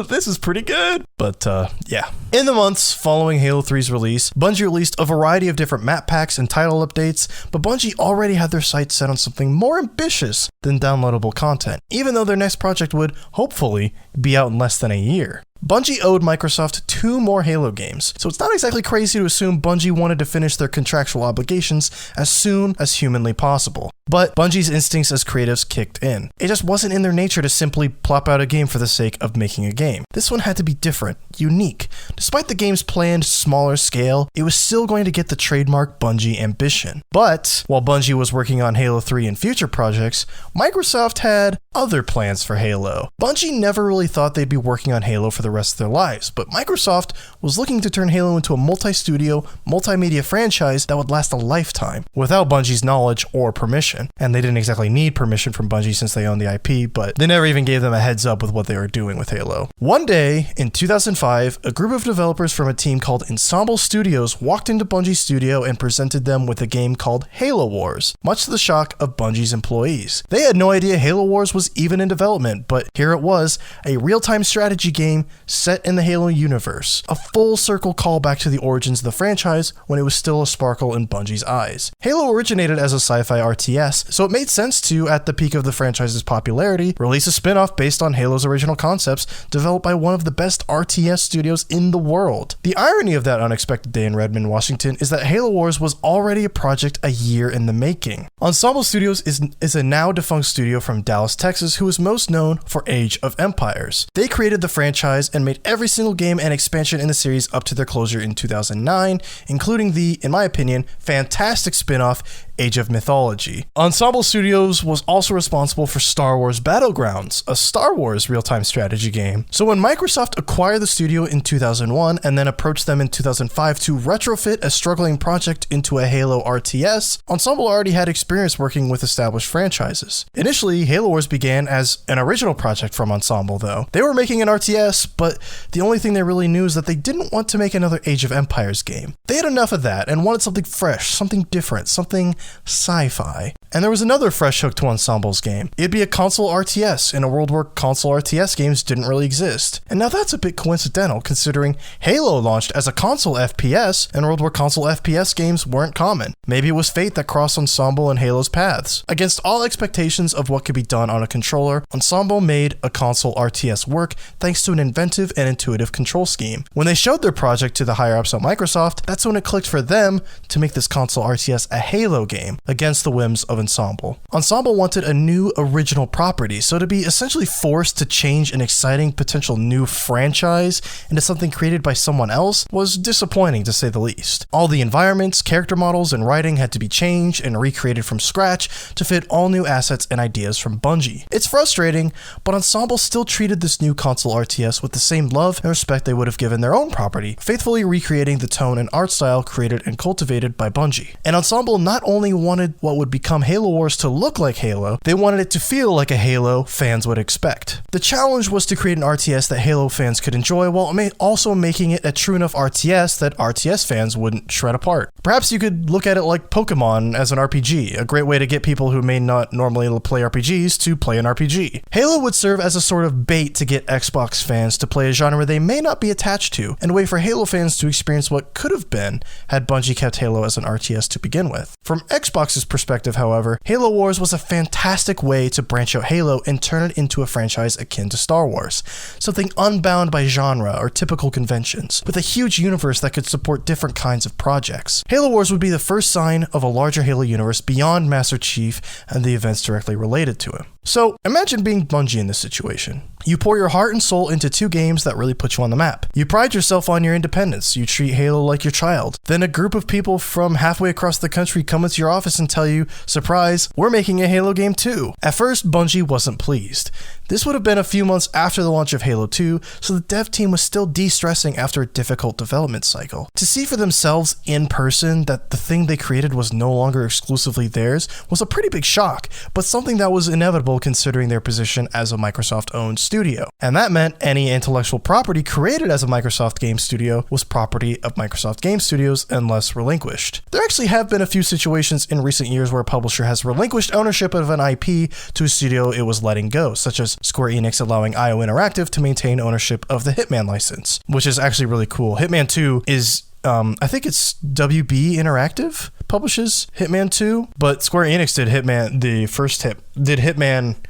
Speaker 5: This is pretty good. But yeah. In the months following Halo 3's release, Bungie released a variety of different map packs and title updates, but Bungie already had their sights set on something more ambitious than downloadable content, even though their next project would, hopefully, be out in less than a year. Bungie owed Microsoft 2 more Halo games, so it's not exactly crazy to assume Bungie wanted to finish their contractual obligations as soon as humanly possible. But Bungie's instincts as creatives kicked in. It just wasn't in their nature to simply plop out a game for the sake of making a game. This one had to be different, unique. Despite the game's planned smaller scale, it was still going to get the trademark Bungie ambition. But while Bungie was working on Halo 3 and future projects, Microsoft had other plans for Halo. Bungie never really thought they'd be working on Halo for the rest of their lives, but Microsoft was looking to turn Halo into a multi-studio, multimedia franchise that would last a lifetime, without Bungie's knowledge or permission. And they didn't exactly need permission from Bungie since they own the IP, but they never even gave them a heads up with what they were doing with Halo. One day, in 2005, a group of developers from a team called Ensemble Studios walked into Bungie's studio and presented them with a game called Halo Wars, much to the shock of Bungie's employees. They had no idea Halo Wars was was even in development, but here it was, a real-time strategy game set in the Halo universe. A full circle callback to the origins of the franchise when it was still a sparkle in Bungie's eyes. Halo originated as a sci-fi RTS, so it made sense to, at the peak of the franchise's popularity, release a spin-off based on Halo's original concepts developed by one of the best RTS studios in the world. The irony of that unexpected day in Redmond, Washington is that Halo Wars was already a project a year in the making. Ensemble Studios is a now defunct studio from Dallas, Texas, who is most known for Age of Empires. They created the franchise and made every single game and expansion in the series up to their closure in 2009, including the, in my opinion, fantastic spin-off Age of Mythology. Ensemble Studios was also responsible for Star Wars Battlegrounds, a Star Wars real-time strategy game. So when Microsoft acquired the studio in 2001 and then approached them in 2005 to retrofit a struggling project into a Halo RTS, Ensemble already had experience working with established franchises. Initially, Halo Wars began as an original project from Ensemble though. They were making an RTS, but the only thing they really knew is that they didn't want to make another Age of Empires game. They had enough of that and wanted something fresh, something different, something sci-fi. And there was another fresh hook to Ensemble's game. It'd be a console RTS in a world where console RTS games didn't really exist. And now that's a bit coincidental considering Halo launched as a console FPS in a world where console FPS games weren't common. Maybe it was fate that crossed Ensemble and Halo's paths. Against all expectations of what could be done on a controller, Ensemble made a console RTS work thanks to an inventive and intuitive control scheme. When they showed their project to the higher-ups at Microsoft, that's when it clicked for them to make this console RTS a Halo game against the whims of Ensemble. Ensemble wanted a new original property, so to be essentially forced to change an exciting potential new franchise into something created by someone else was disappointing to say the least. All the environments, character models, and writing had to be changed and recreated from scratch to fit all new assets and ideas from Bungie. It's frustrating, but Ensemble still treated this new console RTS with the same love and respect they would have given their own property, faithfully recreating the tone and art style created and cultivated by Bungie. And Ensemble not only wanted what would become Halo Wars to look like Halo, they wanted it to feel like a Halo fans would expect. The challenge was to create an RTS that Halo fans could enjoy while also making it a true enough RTS that RTS fans wouldn't shred apart. Perhaps you could look at it like Pokemon as an RPG, a great way to get people who may not normally play RPGs to play an RPG. Halo would serve as a sort of bait to get Xbox fans to play a genre they may not be attached to, and a way for Halo fans to experience what could have been had Bungie kept Halo as an RTS to begin with. From Xbox's perspective, however, Halo Wars was a fantastic way to branch out Halo and turn it into a franchise akin to Star Wars, something unbound by genre or typical conventions, with a huge universe that could support different kinds of projects. Halo Wars would be the first sign of a larger Halo universe beyond Master Chief and the events directly related to him. So, imagine being Bungie in this situation. You pour your heart and soul into two games that really put you on the map. You pride yourself on your independence. You treat Halo like your child. Then a group of people from halfway across the country come into your office and tell you, surprise, we're making a Halo game too. At first, Bungie wasn't pleased. This would have been a few months after the launch of Halo 2, so the dev team was still de-stressing after a difficult development cycle. To see for themselves in person that the thing they created was no longer exclusively theirs was a pretty big shock, but something that was inevitable considering their position as a Microsoft-owned studio. And that meant any intellectual property created as a Microsoft game studio was property of Microsoft Game Studios unless relinquished. There actually have been a few situations in recent years where a publisher has relinquished ownership of an IP to a studio it was letting go, such as Square Enix allowing IO Interactive to maintain ownership of the Hitman license, which is actually really cool. Hitman 2 is I think it's WB Interactive publishes Hitman 2, but Square Enix did Hitman,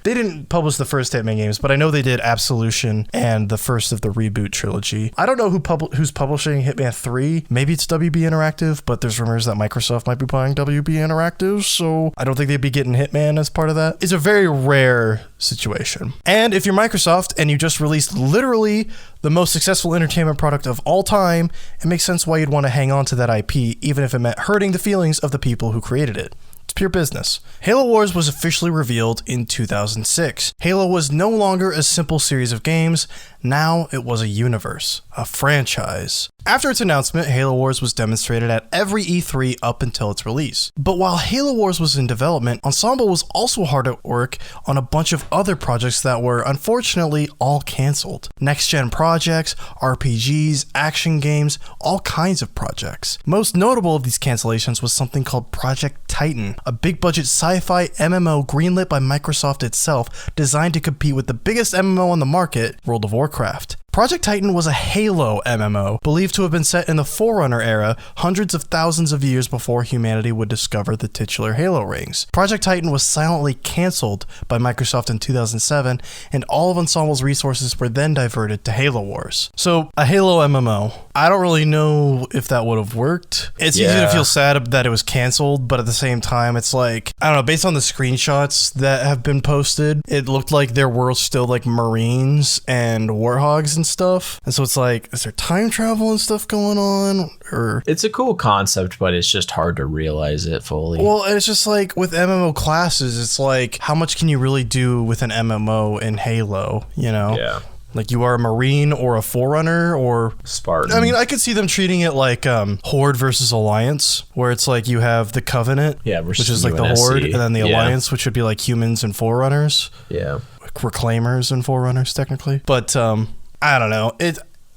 Speaker 5: they didn't publish the first Hitman games, but I know they did Absolution and the first of the reboot trilogy. I don't know who's publishing Hitman 3. Maybe it's WB Interactive, but there's rumors that Microsoft might be buying WB Interactive, so I don't think they'd be getting Hitman as part of that. It's a very rare situation. And if you're Microsoft and you just released literally the most successful entertainment product of all time, it makes sense why you'd want to hang on to that IP, even if it meant hurting the feelings of the people who created it. It's pure business. Halo Wars was officially revealed in 2006. Halo was no longer a simple series of games. Now it was a universe, a franchise. After its announcement, Halo Wars was demonstrated at every E3 up until its release. But while Halo Wars was in development, Ensemble was also hard at work on a bunch of other projects that were unfortunately all cancelled. Next-gen projects, RPGs, action games, all kinds of projects. Most notable of these cancellations was something called Project Titan, a big-budget sci-fi MMO greenlit by Microsoft itself, designed to compete with the biggest MMO on the market, World of Warcraft. Project Titan was a Halo MMO, believed to have been set in the Forerunner era, hundreds of thousands of years before humanity would discover the titular Halo rings. Project Titan was silently cancelled by Microsoft in 2007, and all of Ensemble's resources were then diverted to Halo Wars. So, a Halo MMO. I don't really know if that would have worked. It's easy to feel sad that it was cancelled, but at the same time, it's like, I don't know, based on the screenshots that have been posted, it looked like there were still like Marines and Warhogs and stuff. And so it's like, is there time travel and stuff going on? Or
Speaker 6: it's a cool concept, but it's just hard to realize it fully.
Speaker 5: Well, it's just like with MMO classes, it's like, how much can you really do with an MMO in Halo, you know?
Speaker 6: Yeah.
Speaker 5: Like you are a Marine or a Forerunner or
Speaker 6: Spartan.
Speaker 5: I mean, I could see them treating it like Horde versus Alliance, where it's like you have the Covenant, which is like the Horde, and then the Alliance, which would be like humans and Forerunners.
Speaker 6: Yeah.
Speaker 5: Like Reclaimers and Forerunners, technically. But I don't know.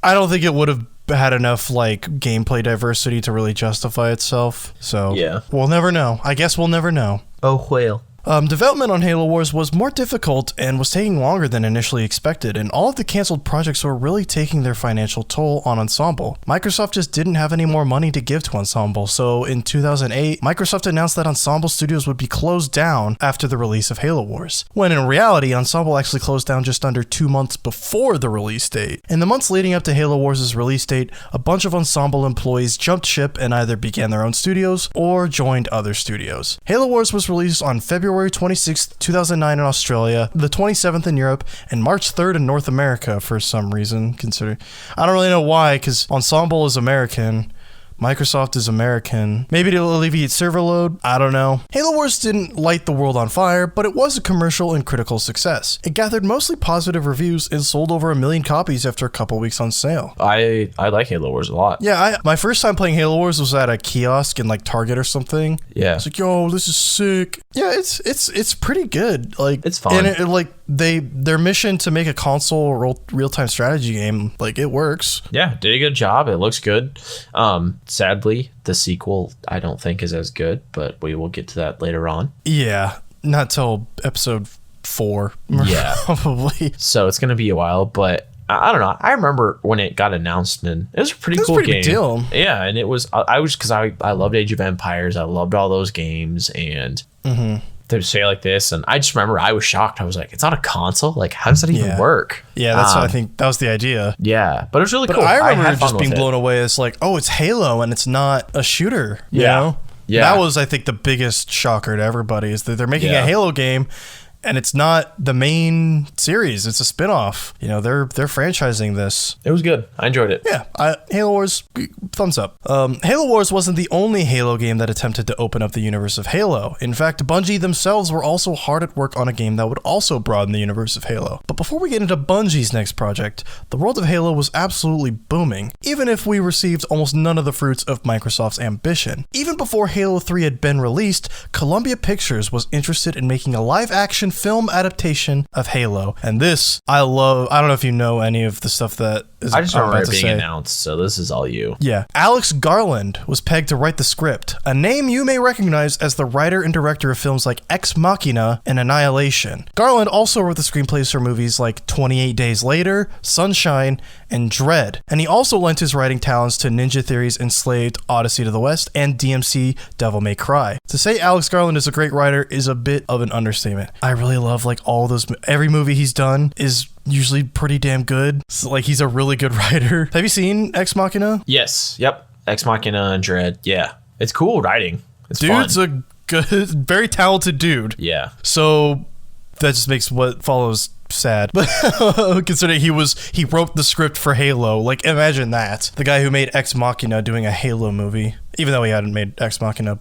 Speaker 5: I don't think it would have had enough like gameplay diversity to really justify itself. So
Speaker 6: yeah,
Speaker 5: we'll never know. I guess we'll never know.
Speaker 6: Oh, whale.
Speaker 5: Development on Halo Wars was more difficult and was taking longer than initially expected, and all of the canceled projects were really taking their financial toll on Ensemble. Microsoft just didn't have any more money to give to Ensemble, so in 2008, Microsoft announced that Ensemble Studios would be closed down after the release of Halo Wars, when in reality, Ensemble actually closed down just under 2 months before the release date. In the months leading up to Halo Wars' release date, a bunch of Ensemble employees jumped ship and either began their own studios or joined other studios. Halo Wars was released on February 26, 2009 in Australia, the 27th in Europe, and March 3rd in North America for some reason, considering. I don't really know why, because Ensemble is American. Microsoft is American. Maybe to alleviate server load? I don't know. Halo Wars didn't light the world on fire, but it was a commercial and critical success. It gathered mostly positive reviews and sold over 1 million copies after a couple weeks on sale.
Speaker 6: I like Halo Wars a lot.
Speaker 5: Yeah, my first time playing Halo Wars was at a kiosk in like Target or something.
Speaker 6: Yeah.
Speaker 5: It's like, yo, this is sick. Yeah, it's pretty good. Like
Speaker 6: it's fun.
Speaker 5: And like their mission to make a console real-time strategy game, like it works.
Speaker 6: Yeah, did a good job. It looks good. Sadly, the sequel I don't think is as good, but we will get to that later on.
Speaker 5: Yeah, not till episode 4.
Speaker 6: Yeah,
Speaker 5: probably.
Speaker 6: So it's gonna be a while, but I don't know. I remember when it got announced, and it was a pretty cool game.
Speaker 5: Big deal.
Speaker 6: Yeah, and it was. I was because I loved Age of Empires. I loved all those games, and to say like this, and I just remember I was shocked. I was like, it's not a console. Like, how does that even work?
Speaker 5: Yeah, that's what I think that was the idea.
Speaker 6: Yeah, but it was really cool.
Speaker 5: I remember just being blown away. It's like, oh, it's Halo, and it's not a shooter. You know?
Speaker 6: Yeah,
Speaker 5: that was, I think, the biggest shocker to everybody is that they're making a Halo game. And it's not the main series. It's a spin-off. You know, they're franchising this.
Speaker 6: It was good. I enjoyed it.
Speaker 5: Yeah. Halo Wars, thumbs up. Halo Wars wasn't the only Halo game that attempted to open up the universe of Halo. In fact, Bungie themselves were also hard at work on a game that would also broaden the universe of Halo. But before we get into Bungie's next project, the world of Halo was absolutely booming, even if we received almost none of the fruits of Microsoft's ambition. Even before Halo 3 had been released, Columbia Pictures was interested in making a live-action film adaptation of Halo, and this I love. I don't know if you know any of the stuff that is.
Speaker 6: I just remember it being announced, so this is all you.
Speaker 5: Yeah, Alex Garland was pegged to write the script, a name you may recognize as the writer and director of films like Ex Machina and Annihilation. Garland also wrote the screenplays for movies like 28 Days Later, Sunshine, and Dread, and he also lent his writing talents to Ninja Theory's Enslaved, Odyssey to the West, and DMC Devil May Cry. To say Alex Garland is a great writer is a bit of an understatement. I really love like all those. Every movie he's done is usually pretty damn good. So, like, he's a really good writer. Have you seen Ex Machina?
Speaker 6: Yes. Yep. Ex Machina and Dread. Yeah. It's cool writing. It's
Speaker 5: Dude's
Speaker 6: fun.
Speaker 5: A good, very talented dude.
Speaker 6: Yeah.
Speaker 5: So that just makes what follows sad. But considering he wrote the script for Halo. Like, imagine that. The guy who made Ex Machina doing a Halo movie. even though he hadn't made Ex Machina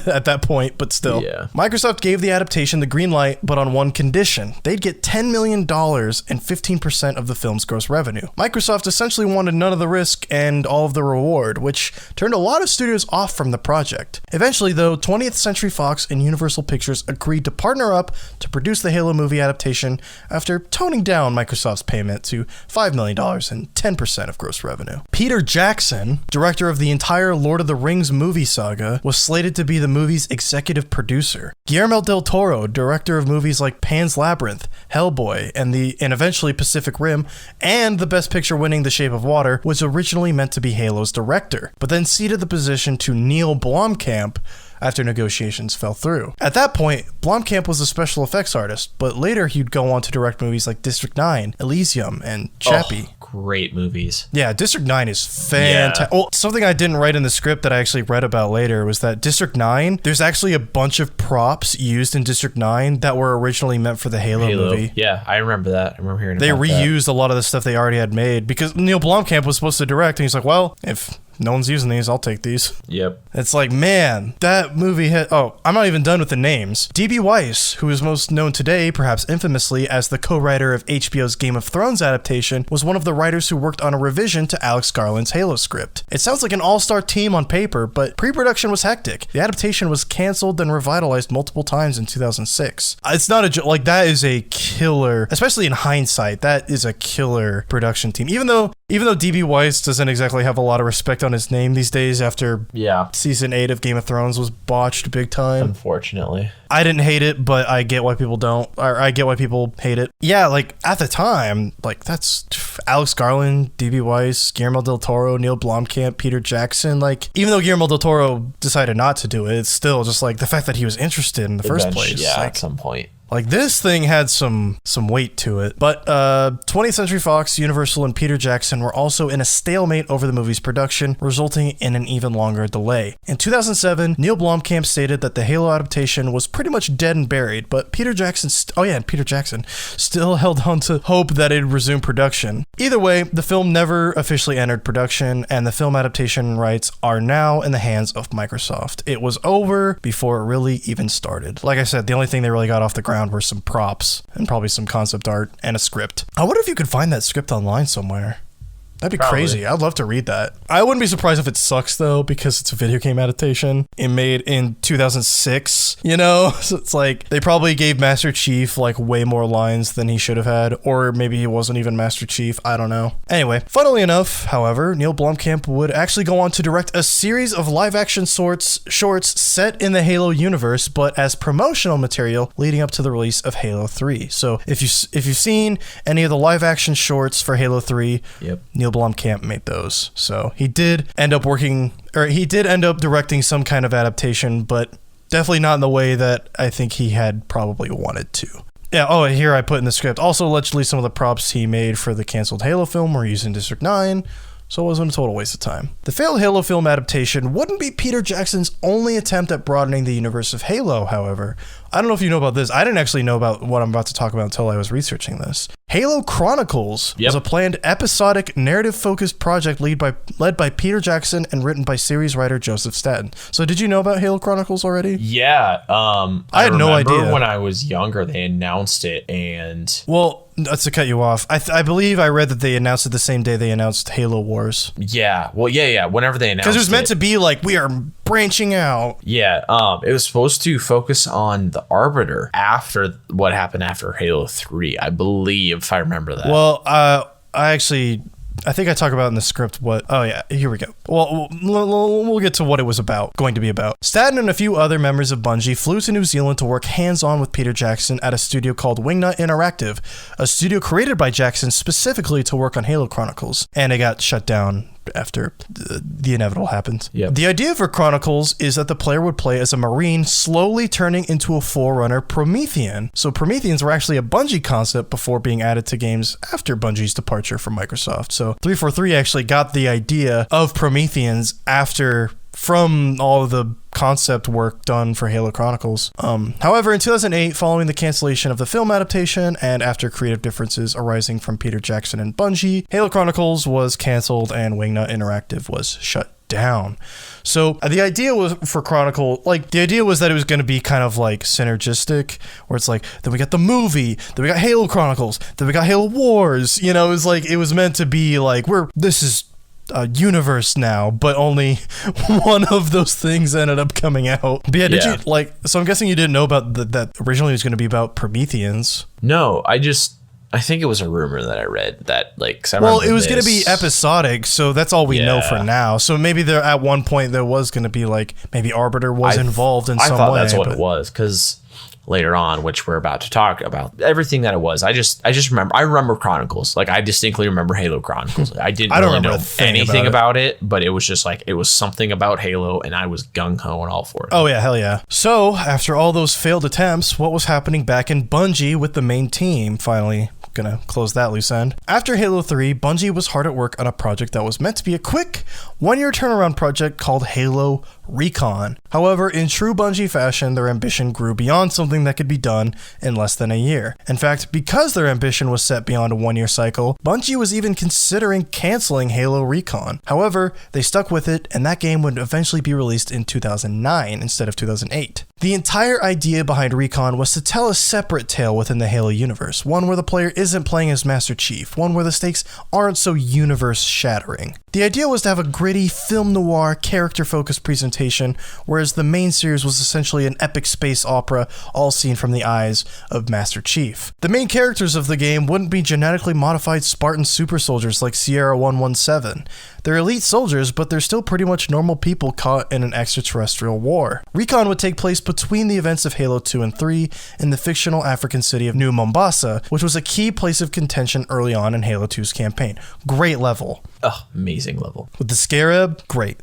Speaker 5: at that point, but still.
Speaker 6: Yeah.
Speaker 5: Microsoft gave the adaptation the green light, but on one condition. They'd get $10 million and 15% of the film's gross revenue. Microsoft essentially wanted none of the risk and all of the reward, which turned a lot of studios off from the project. Eventually, though, 20th Century Fox and Universal Pictures agreed to partner up to produce the Halo movie adaptation after toning down Microsoft's payment to $5 million and 10% of gross revenue. Peter Jackson, director of the entire Lord of the Rings movie saga, was slated to be the movie's executive producer. Guillermo del Toro, director of movies like Pan's Labyrinth, Hellboy, and eventually Pacific Rim, and the Best Picture winning The Shape of Water, was originally meant to be Halo's director, but then ceded the position to Neil Blomkamp after negotiations fell through. At that point, Blomkamp was a special effects artist, but later he'd go on to direct movies like District 9, Elysium, and Chappie.
Speaker 6: Oh, great movies.
Speaker 5: Yeah, District 9 is fantastic.
Speaker 6: Yeah.
Speaker 5: Well, something I didn't write in the script that I actually read about later was that District 9, there's actually a bunch of props used in District 9 that were originally meant for the Halo movie.
Speaker 6: Yeah, I remember that. I remember hearing
Speaker 5: They
Speaker 6: about that.
Speaker 5: reused a lot of the stuff they already had made because Neil Blomkamp was supposed to direct, and he's like, well, if no one's using these, I'll take these.
Speaker 6: Yep.
Speaker 5: It's like, man, that movie hit. Oh, I'm not even done with the names. D.B. Weiss, who is most known today, perhaps infamously, as the co-writer of HBO's Game of Thrones adaptation, was one of the writers who worked on a revision to Alex Garland's Halo script. It sounds like an all-star team on paper, but pre-production was hectic. The adaptation was canceled and revitalized multiple times in 2006. It's not a joke. Like, that is a killer, especially in hindsight, that is a killer production team. Even though D.B. Weiss doesn't exactly have a lot of respect on his name these days after season 8 of Game of Thrones was botched big time.
Speaker 6: Unfortunately.
Speaker 5: I didn't hate it, but I get why people don't, or I get why people hate it. Yeah, like at the time, like that's Alex Garland, D.B. Weiss, Guillermo del Toro, Neil Blomkamp, Peter Jackson. Like, even though Guillermo del Toro decided not to do it, it's still just like the fact that he was interested in the first place.
Speaker 6: Yeah,
Speaker 5: like,
Speaker 6: at some point.
Speaker 5: Like, this thing had some weight to it. But 20th Century Fox, Universal, and Peter Jackson were also in a stalemate over the movie's production, resulting in an even longer delay. In 2007, Neil Blomkamp stated that the Halo adaptation was pretty much dead and buried, but Peter Jackson still held on to hope that it'd resume production. Either way, the film never officially entered production, and the film adaptation rights are now in the hands of Microsoft. It was over before it really even started. Like I said, the only thing they really got off the ground were some props and probably some concept art and a script. I wonder if you could find that script online somewhere. That'd be crazy. I'd love to read that. I wouldn't be surprised if it sucks, though, because it's a video game adaptation. It made in 2006, you know? So it's like, they probably gave Master Chief, like, way more lines than he should have had. Or maybe he wasn't even Master Chief. I don't know. Anyway, funnily enough, however, Neil Blomkamp would actually go on to direct a series of live-action shorts set in the Halo universe, but as promotional material leading up to the release of Halo 3. So if you've seen any of the live-action shorts for Halo 3, Neil Blomkamp made those. So he did end up directing some kind of adaptation, but definitely not in the way that I think he had probably wanted to. Yeah, oh, here I put in the script. Also, allegedly, some of the props he made for the canceled Halo film were used in District 9, so it wasn't a total waste of time. The failed Halo film adaptation wouldn't be Peter Jackson's only attempt at broadening the universe of Halo, however. I don't know if you know about this. I didn't actually know about what I'm about to talk about until I was researching this. Halo Chronicles was a planned episodic narrative-focused project led by Peter Jackson and written by series writer Joseph Staten. So did you know about Halo Chronicles already?
Speaker 6: Yeah.
Speaker 5: I had no idea.
Speaker 6: When I was younger, they announced it, and...
Speaker 5: Well, not to cut you off, I believe I read that they announced it the same day they announced Halo Wars.
Speaker 6: Yeah. Well, yeah. Whenever they announced it.
Speaker 5: Because it was meant to be like, we are branching out.
Speaker 6: Yeah. It was supposed to focus on the Arbiter after what happened after Halo 3, I believe, if I remember that.
Speaker 5: Well, I think I talk about in the script here we go. Well, we'll get to what it was going to be about. Staten and a few other members of Bungie flew to New Zealand to work hands-on with Peter Jackson at a studio called Wingnut Interactive, a studio created by Jackson specifically to work on Halo Chronicles, and it got shut down after the inevitable happened.
Speaker 6: Yep.
Speaker 5: The idea for Chronicles is that the player would play as a Marine slowly turning into a Forerunner Promethean. So Prometheans were actually a Bungie concept before being added to games after Bungie's departure from Microsoft. So 343 actually got the idea of Prometheans from all of the concept work done for Halo Chronicles. However, in 2008, following the cancellation of the film adaptation and after creative differences arising from Peter Jackson and Bungie, Halo Chronicles was canceled and Wingnut Interactive was shut down. So the idea was for Chronicle, like the idea was that it was going to be kind of like synergistic, where it's like, then we got the movie, then we got Halo Chronicles, then we got Halo Wars. You know, it was meant to be like, this is a universe now, but only one of those things ended up coming out. But yeah, did you so I'm guessing you didn't know about that originally it was going to be about Prometheans.
Speaker 6: No, I think it was a rumor that I read that it
Speaker 5: was going to be episodic, so that's all we know for now. So maybe there at one point there was going to be maybe Arbiter was involved in some way.
Speaker 6: I thought that's what it was, because later on, which we're about to talk about, everything that it was, I just remember Chronicles. I distinctly remember Halo Chronicles. I didn't really know anything about it, but it was just it was something about Halo, and I was gung-ho and all for it.
Speaker 5: Oh yeah, hell yeah. So after all those failed attempts, what was happening back in Bungie with the main team finally? Gonna close that loose end. After Halo 3, Bungie was hard at work on a project that was meant to be a quick, one-year turnaround project called Halo Recon. However, in true Bungie fashion, their ambition grew beyond something that could be done in less than a year. In fact, because their ambition was set beyond a one-year cycle, Bungie was even considering canceling Halo Recon. However, they stuck with it, and that game would eventually be released in 2009 instead of 2008. The entire idea behind Recon was to tell a separate tale within the Halo universe, one where the player isn't playing as Master Chief, one where the stakes aren't so universe-shattering. The idea was to have a gritty, film noir, character-focused presentation, whereas the main series was essentially an epic space opera, all seen from the eyes of Master Chief. The main characters of the game wouldn't be genetically modified Spartan super soldiers like Sierra 117. They're elite soldiers, but they're still pretty much normal people caught in an extraterrestrial war. Recon would take place between the events of Halo 2 and 3 in the fictional African city of New Mombasa, which was a key place of contention early on in Halo 2's campaign. Great level.
Speaker 6: Oh, amazing level.
Speaker 5: With the Scarab, great.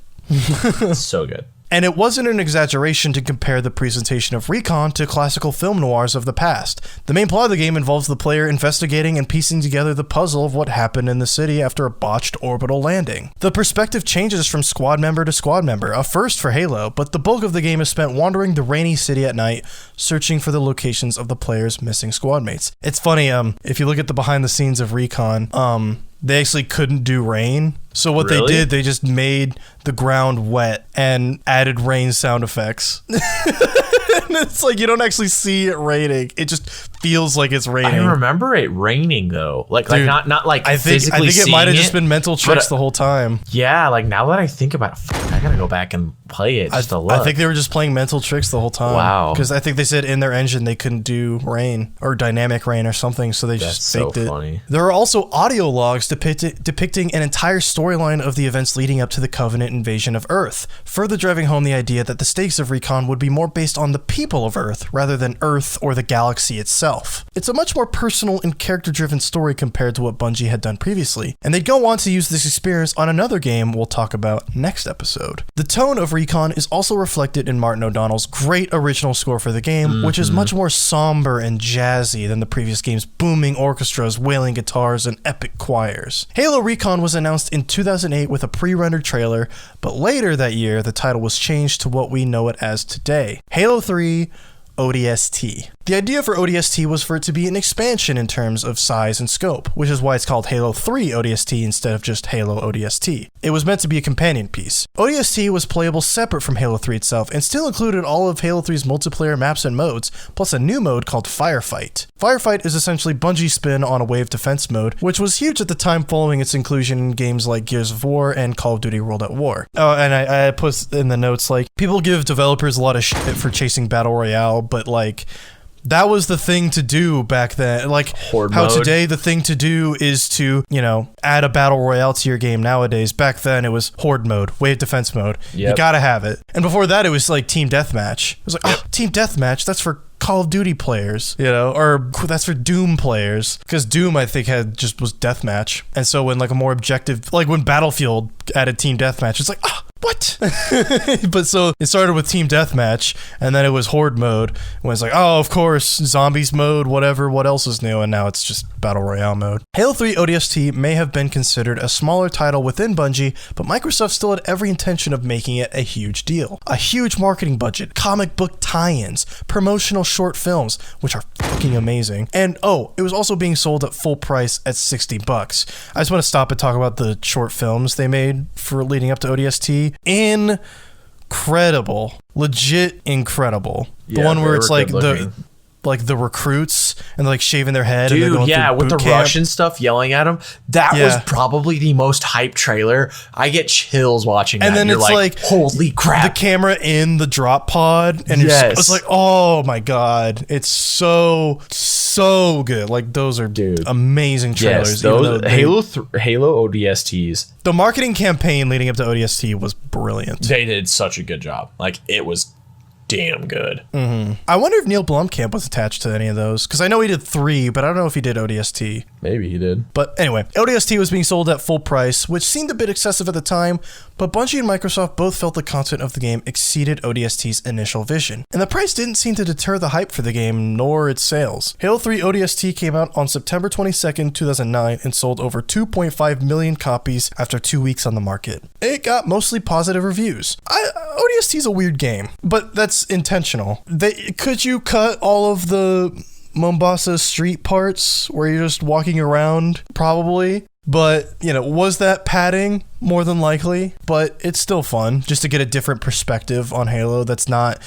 Speaker 6: So good.
Speaker 5: And it wasn't an exaggeration to compare the presentation of Recon to classical film noirs of the past. The main plot of the game involves the player investigating and piecing together the puzzle of what happened in the city after a botched orbital landing. The perspective changes from squad member to squad member, a first for Halo, but the bulk of the game is spent wandering the rainy city at night, searching for the locations of the player's missing squad mates. It's funny, if you look at the behind the scenes of Recon, they actually couldn't do rain. So what they did, they just made the ground wet and added rain sound effects. And it's you don't actually see it raining. It just feels like it's raining.
Speaker 6: I remember it raining though. Dude, not physically
Speaker 5: I think it might have just
Speaker 6: been
Speaker 5: been mental tricks the whole time.
Speaker 6: Yeah, now that I think about it, I gotta go back and play it just to look.
Speaker 5: I think they were just playing mental tricks the whole time. Wow. Because I think they said in their engine they couldn't do rain or dynamic rain or something, so they just faked it. Funny. There are also audio logs depicting an entire storyline of the events leading up to the Covenant invasion of Earth, further driving home the idea that the stakes of Recon would be more based on the people of Earth rather than Earth or the galaxy itself. It's a much more personal and character-driven story compared to what Bungie had done previously, and they'd go on to use this experience on another game we'll talk about next episode. The tone of Recon is also reflected in Martin O'Donnell's great original score for the game, which is much more somber and jazzy than the previous game's booming orchestras, wailing guitars, and epic choirs. Halo Recon was announced in 2008 with a pre-rendered trailer, but later that year the title was changed to what we know it as today, Halo 3 ODST. The idea for ODST was for it to be an expansion in terms of size and scope, which is why it's called Halo 3 ODST instead of just Halo ODST. It was meant to be a companion piece. ODST was playable separate from Halo 3 itself and still included all of Halo 3's multiplayer maps and modes, plus a new mode called Firefight. Firefight is essentially Bungie's spin on a wave defense mode, which was huge at the time following its inclusion in games like Gears of War and Call of Duty World at War. Oh, and I put in the notes, people give developers a lot of shit for chasing Battle Royale, but that was the thing to do back then.
Speaker 6: Horde
Speaker 5: how
Speaker 6: mode.
Speaker 5: Today the thing to do is to, add a battle royale to your game nowadays. Back then it was horde mode, wave defense mode. Yep. You gotta have it. And before that it was team deathmatch. It was team deathmatch, that's for Call of Duty players, or that's for Doom players, because Doom I think was deathmatch. And so when a more objective, when Battlefield added team deathmatch, it's what? But so it started with team deathmatch, and then it was horde mode, when it's of course, zombies mode, whatever, what else is new, and now it's just battle royale mode. Halo 3 ODST may have been considered a smaller title within Bungie, but Microsoft still had every intention of making it a huge deal. A huge marketing budget, comic book tie-ins, promotional short films, which are fucking amazing. And it was also being sold at full price at $60. I just want to stop and talk about the short films they made for leading up to ODST. Incredible. Legit incredible. The one where it's like the recruits and they're like shaving their head.
Speaker 6: Dude,
Speaker 5: and they're going through
Speaker 6: with the
Speaker 5: boot camp.
Speaker 6: Russian stuff yelling at him. That was probably the most hype trailer. I get chills watching that.
Speaker 5: And then
Speaker 6: you're
Speaker 5: it's like,
Speaker 6: holy crap.
Speaker 5: The camera in the drop pod. And it's like, oh my God. It's so good. Like, those are amazing trailers.
Speaker 6: Yes, those Halo ODSTs.
Speaker 5: The marketing campaign leading up to ODST was brilliant.
Speaker 6: They did such a good job. Like, it was damn good.
Speaker 5: I wonder if Neil Blomkamp was attached to any of those, because I know he did 3, but I don't know if he did ODST.
Speaker 6: Maybe he did.
Speaker 5: But anyway, ODST was being sold at full price, which seemed a bit excessive at the time, but Bungie and Microsoft both felt the content of the game exceeded ODST's initial vision, and the price didn't seem to deter the hype for the game nor its sales. Halo 3 ODST came out on September 22nd, 2009, and sold over 2.5 million copies after 2 weeks on the market. It got mostly positive reviews. ODST is a weird game, but that's intentional. Could you cut all of the Mombasa street parts where you're just walking around? Probably. But, was that padding? More than likely. But it's still fun just to get a different perspective on Halo that's not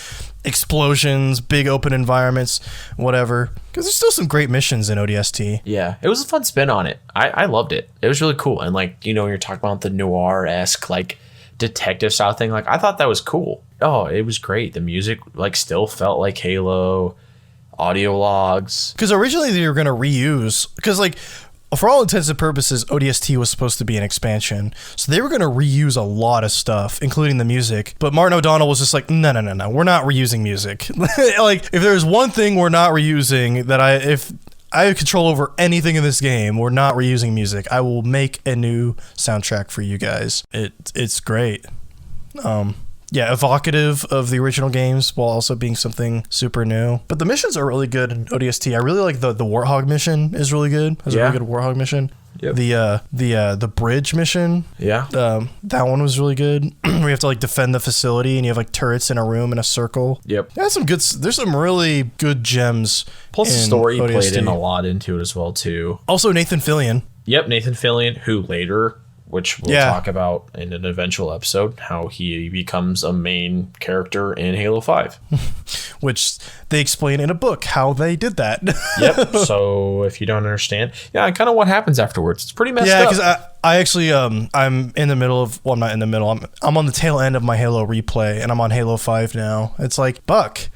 Speaker 5: explosions, big open environments, whatever. Because there's still some great missions in ODST.
Speaker 6: Yeah, it was a fun spin on it. I loved it. It was really cool. And when you're talking about the noir-esque, detective style thing, I thought that was cool. Oh, it was great. The music still felt like Halo. Audio logs.
Speaker 5: Because originally they were going to reuse, because for all intents and purposes, ODST was supposed to be an expansion. So they were going to reuse a lot of stuff, including the music. But Martin O'Donnell was just like, no, we're not reusing music. If there's one thing we're not reusing, if I have control over anything in this game, we're not reusing music. I will make a new soundtrack for you guys. It's great. Evocative of the original games while also being something super new. But the missions are really good in ODST. I really like the Warthog mission is really good. It's a really good Warthog mission. Yep. The bridge mission. Yeah. That one was really good. Where you have to defend the facility and you have turrets in a room in a circle. Yep. There's some really good gems.
Speaker 6: Plus the story ODST played in a lot into it as well too.
Speaker 5: Also Nathan Fillion.
Speaker 6: Yep, Nathan Fillion, who later, which we'll talk about in an eventual episode, how he becomes a main character in Halo 5.
Speaker 5: Which they explain in a book how they did that.
Speaker 6: Yep. So if you don't understand, kind of what happens afterwards. It's pretty messed up.
Speaker 5: Yeah, because I actually, I'm in the middle of, well, I'm not in the middle. I'm on the tail end of my Halo replay, and I'm on Halo 5 now. It's like, Buck,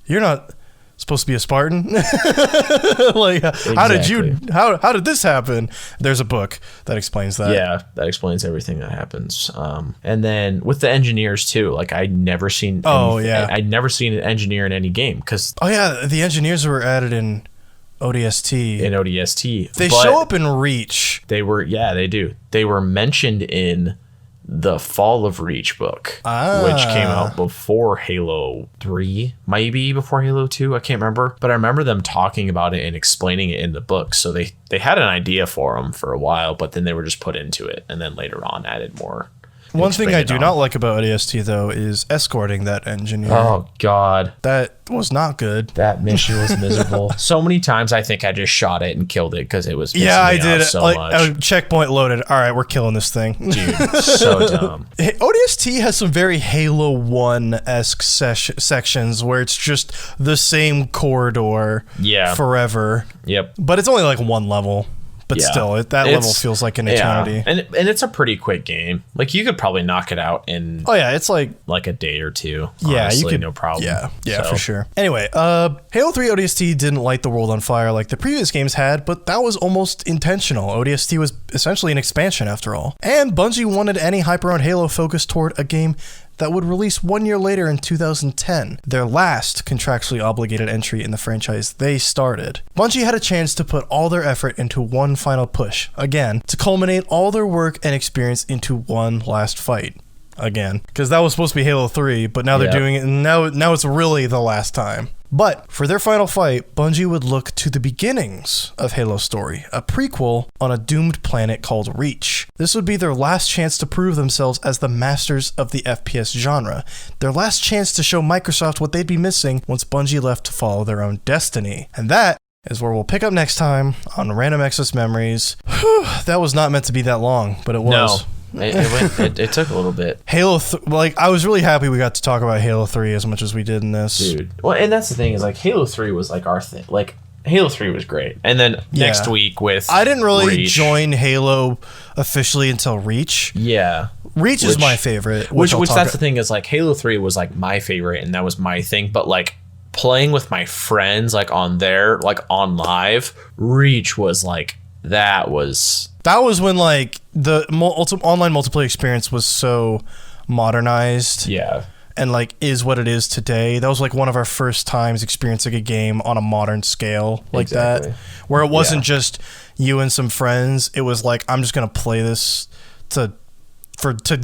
Speaker 5: you're not supposed to be a Spartan.
Speaker 6: Exactly.
Speaker 5: How did this happen? There's a book that explains that.
Speaker 6: Yeah, that explains everything that happens. And then with the engineers too, I'd never seen I'd never seen an engineer in any game because
Speaker 5: the engineers were added in ODST. They show up in Reach.
Speaker 6: They do. They were mentioned in the Fall of Reach book, which came out before Halo 3, maybe before Halo 2. I can't remember, but I remember them talking about it and explaining it in the book. So they had an idea for them for a while, but then they were just put into it and then later on added more.
Speaker 5: One thing I do not like about ODST, though, is escorting that engineer.
Speaker 6: Oh, God.
Speaker 5: That was not good.
Speaker 6: That mission was miserable. So many times I think I just shot it and killed it because it was pissing
Speaker 5: I
Speaker 6: me
Speaker 5: did
Speaker 6: off so much.
Speaker 5: Checkpoint loaded. All right, we're killing this thing.
Speaker 6: Dude, so dumb.
Speaker 5: ODST has some very Halo 1-esque sections where it's just the same corridor forever.
Speaker 6: Yep.
Speaker 5: But it's only one level. But still, that level feels like an eternity.
Speaker 6: And it's a pretty quick game. You could probably knock it out in
Speaker 5: it's like
Speaker 6: a day or two.
Speaker 5: Yeah,
Speaker 6: honestly,
Speaker 5: you could,
Speaker 6: no problem.
Speaker 5: Yeah, for sure. Anyway, Halo 3 ODST didn't light the world on fire like the previous games had, but that was almost intentional. ODST was essentially an expansion after all. And Bungie wanted any hype around Halo focused toward a game that would release 1 year later in 2010, their last contractually obligated entry in the franchise they started. Bungie had a chance to put all their effort into one final push, again, to culminate all their work and experience into one last fight. Again, because that was supposed to be Halo 3, but now they're doing it, and now it's really the last time. But for their final fight, Bungie would look to the beginnings of Halo's story, a prequel on a doomed planet called Reach. This would be their last chance to prove themselves as the masters of the FPS genre, their last chance to show Microsoft what they'd be missing once Bungie left to follow their own destiny. And that is where we'll pick up next time on Random Access Memories. Whew, that was not meant to be that long, but it was.
Speaker 6: No. It took a little bit.
Speaker 5: I was really happy we got to talk about Halo 3 as much as we did in this.
Speaker 6: Dude. Well, and that's the thing is like Halo 3 was like our thing. Like Halo 3 was great. And then next week with
Speaker 5: I didn't really
Speaker 6: Reach.
Speaker 5: join Halo officially until Reach.
Speaker 6: Yeah.
Speaker 5: Reach is my favorite.
Speaker 6: Which that's the thing is like Halo 3 was like my favorite and that was my thing. But like playing with my friends like on live, Reach was like that was
Speaker 5: when like the online multiplayer experience was so modernized.
Speaker 6: Yeah.
Speaker 5: And like is what it is today. That was like one of our first times experiencing a game on a modern scale like that, where it wasn't just you and some friends. It was like, I'm just gonna play this to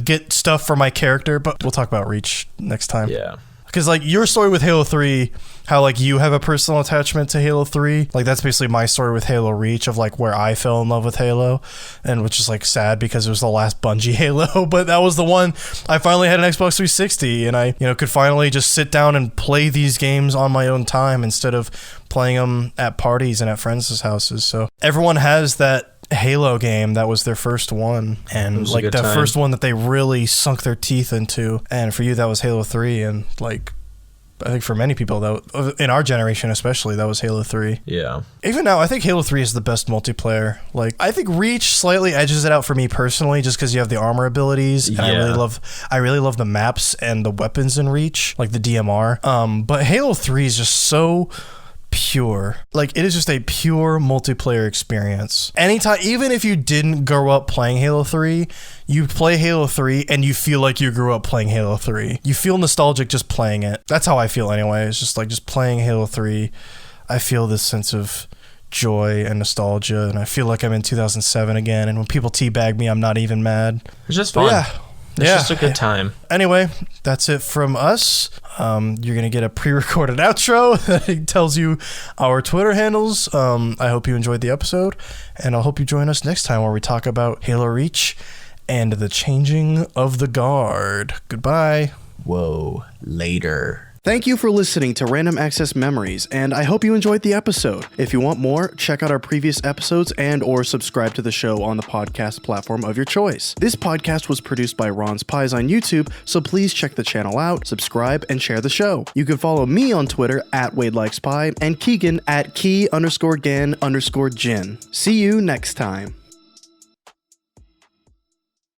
Speaker 5: get stuff for my character. But we'll talk about Reach next time.
Speaker 6: Yeah.
Speaker 5: Because like your story with Halo 3, how like you have a personal attachment to Halo 3, like that's basically my story with Halo Reach of like where I fell in love with Halo, and which is like sad because it was the last Bungie Halo, but that was the one I finally had an Xbox 360 and I could finally just sit down and play these games on my own time instead of playing them at parties and at friends' houses. So everyone has that Halo game that was their first one, and like the first one that they really sunk their teeth into. And for you that was Halo 3, and like I think for many people that in our generation especially, that was Halo 3.
Speaker 6: Yeah.
Speaker 5: Even now I think Halo 3 is the best multiplayer. Like I think Reach slightly edges it out for me personally just because you have the armor abilities, and I really love the maps and the weapons in Reach, like the DMR. But Halo 3 is just so pure. Like it is just a pure multiplayer experience. Anytime, even if you didn't grow up playing Halo 3, you play Halo 3 and you feel like you grew up playing Halo 3. You feel nostalgic just playing it. That's how I feel anyway. It's just like just playing Halo 3. I feel this sense of joy and nostalgia, and I feel like I'm in 2007 again, and when people teabag me, I'm not even mad.
Speaker 6: It's just fun. It's just a good time.
Speaker 5: Anyway, that's it from us. You're going to get a pre-recorded outro that tells you our Twitter handles. I hope you enjoyed the episode, and I hope you join us next time where we talk about Halo Reach and the changing of the guard. Goodbye.
Speaker 6: Whoa. Later.
Speaker 5: Thank you for listening to Random Access Memories, and I hope you enjoyed the episode. If you want more, check out our previous episodes and or subscribe to the show on the podcast platform of your choice. This podcast was produced by Ron's Pies on YouTube, so please check the channel out, subscribe, and share the show. You can follow me on Twitter at WadeLikesPie and Kegan at Key_Gan_Jin. See you next time.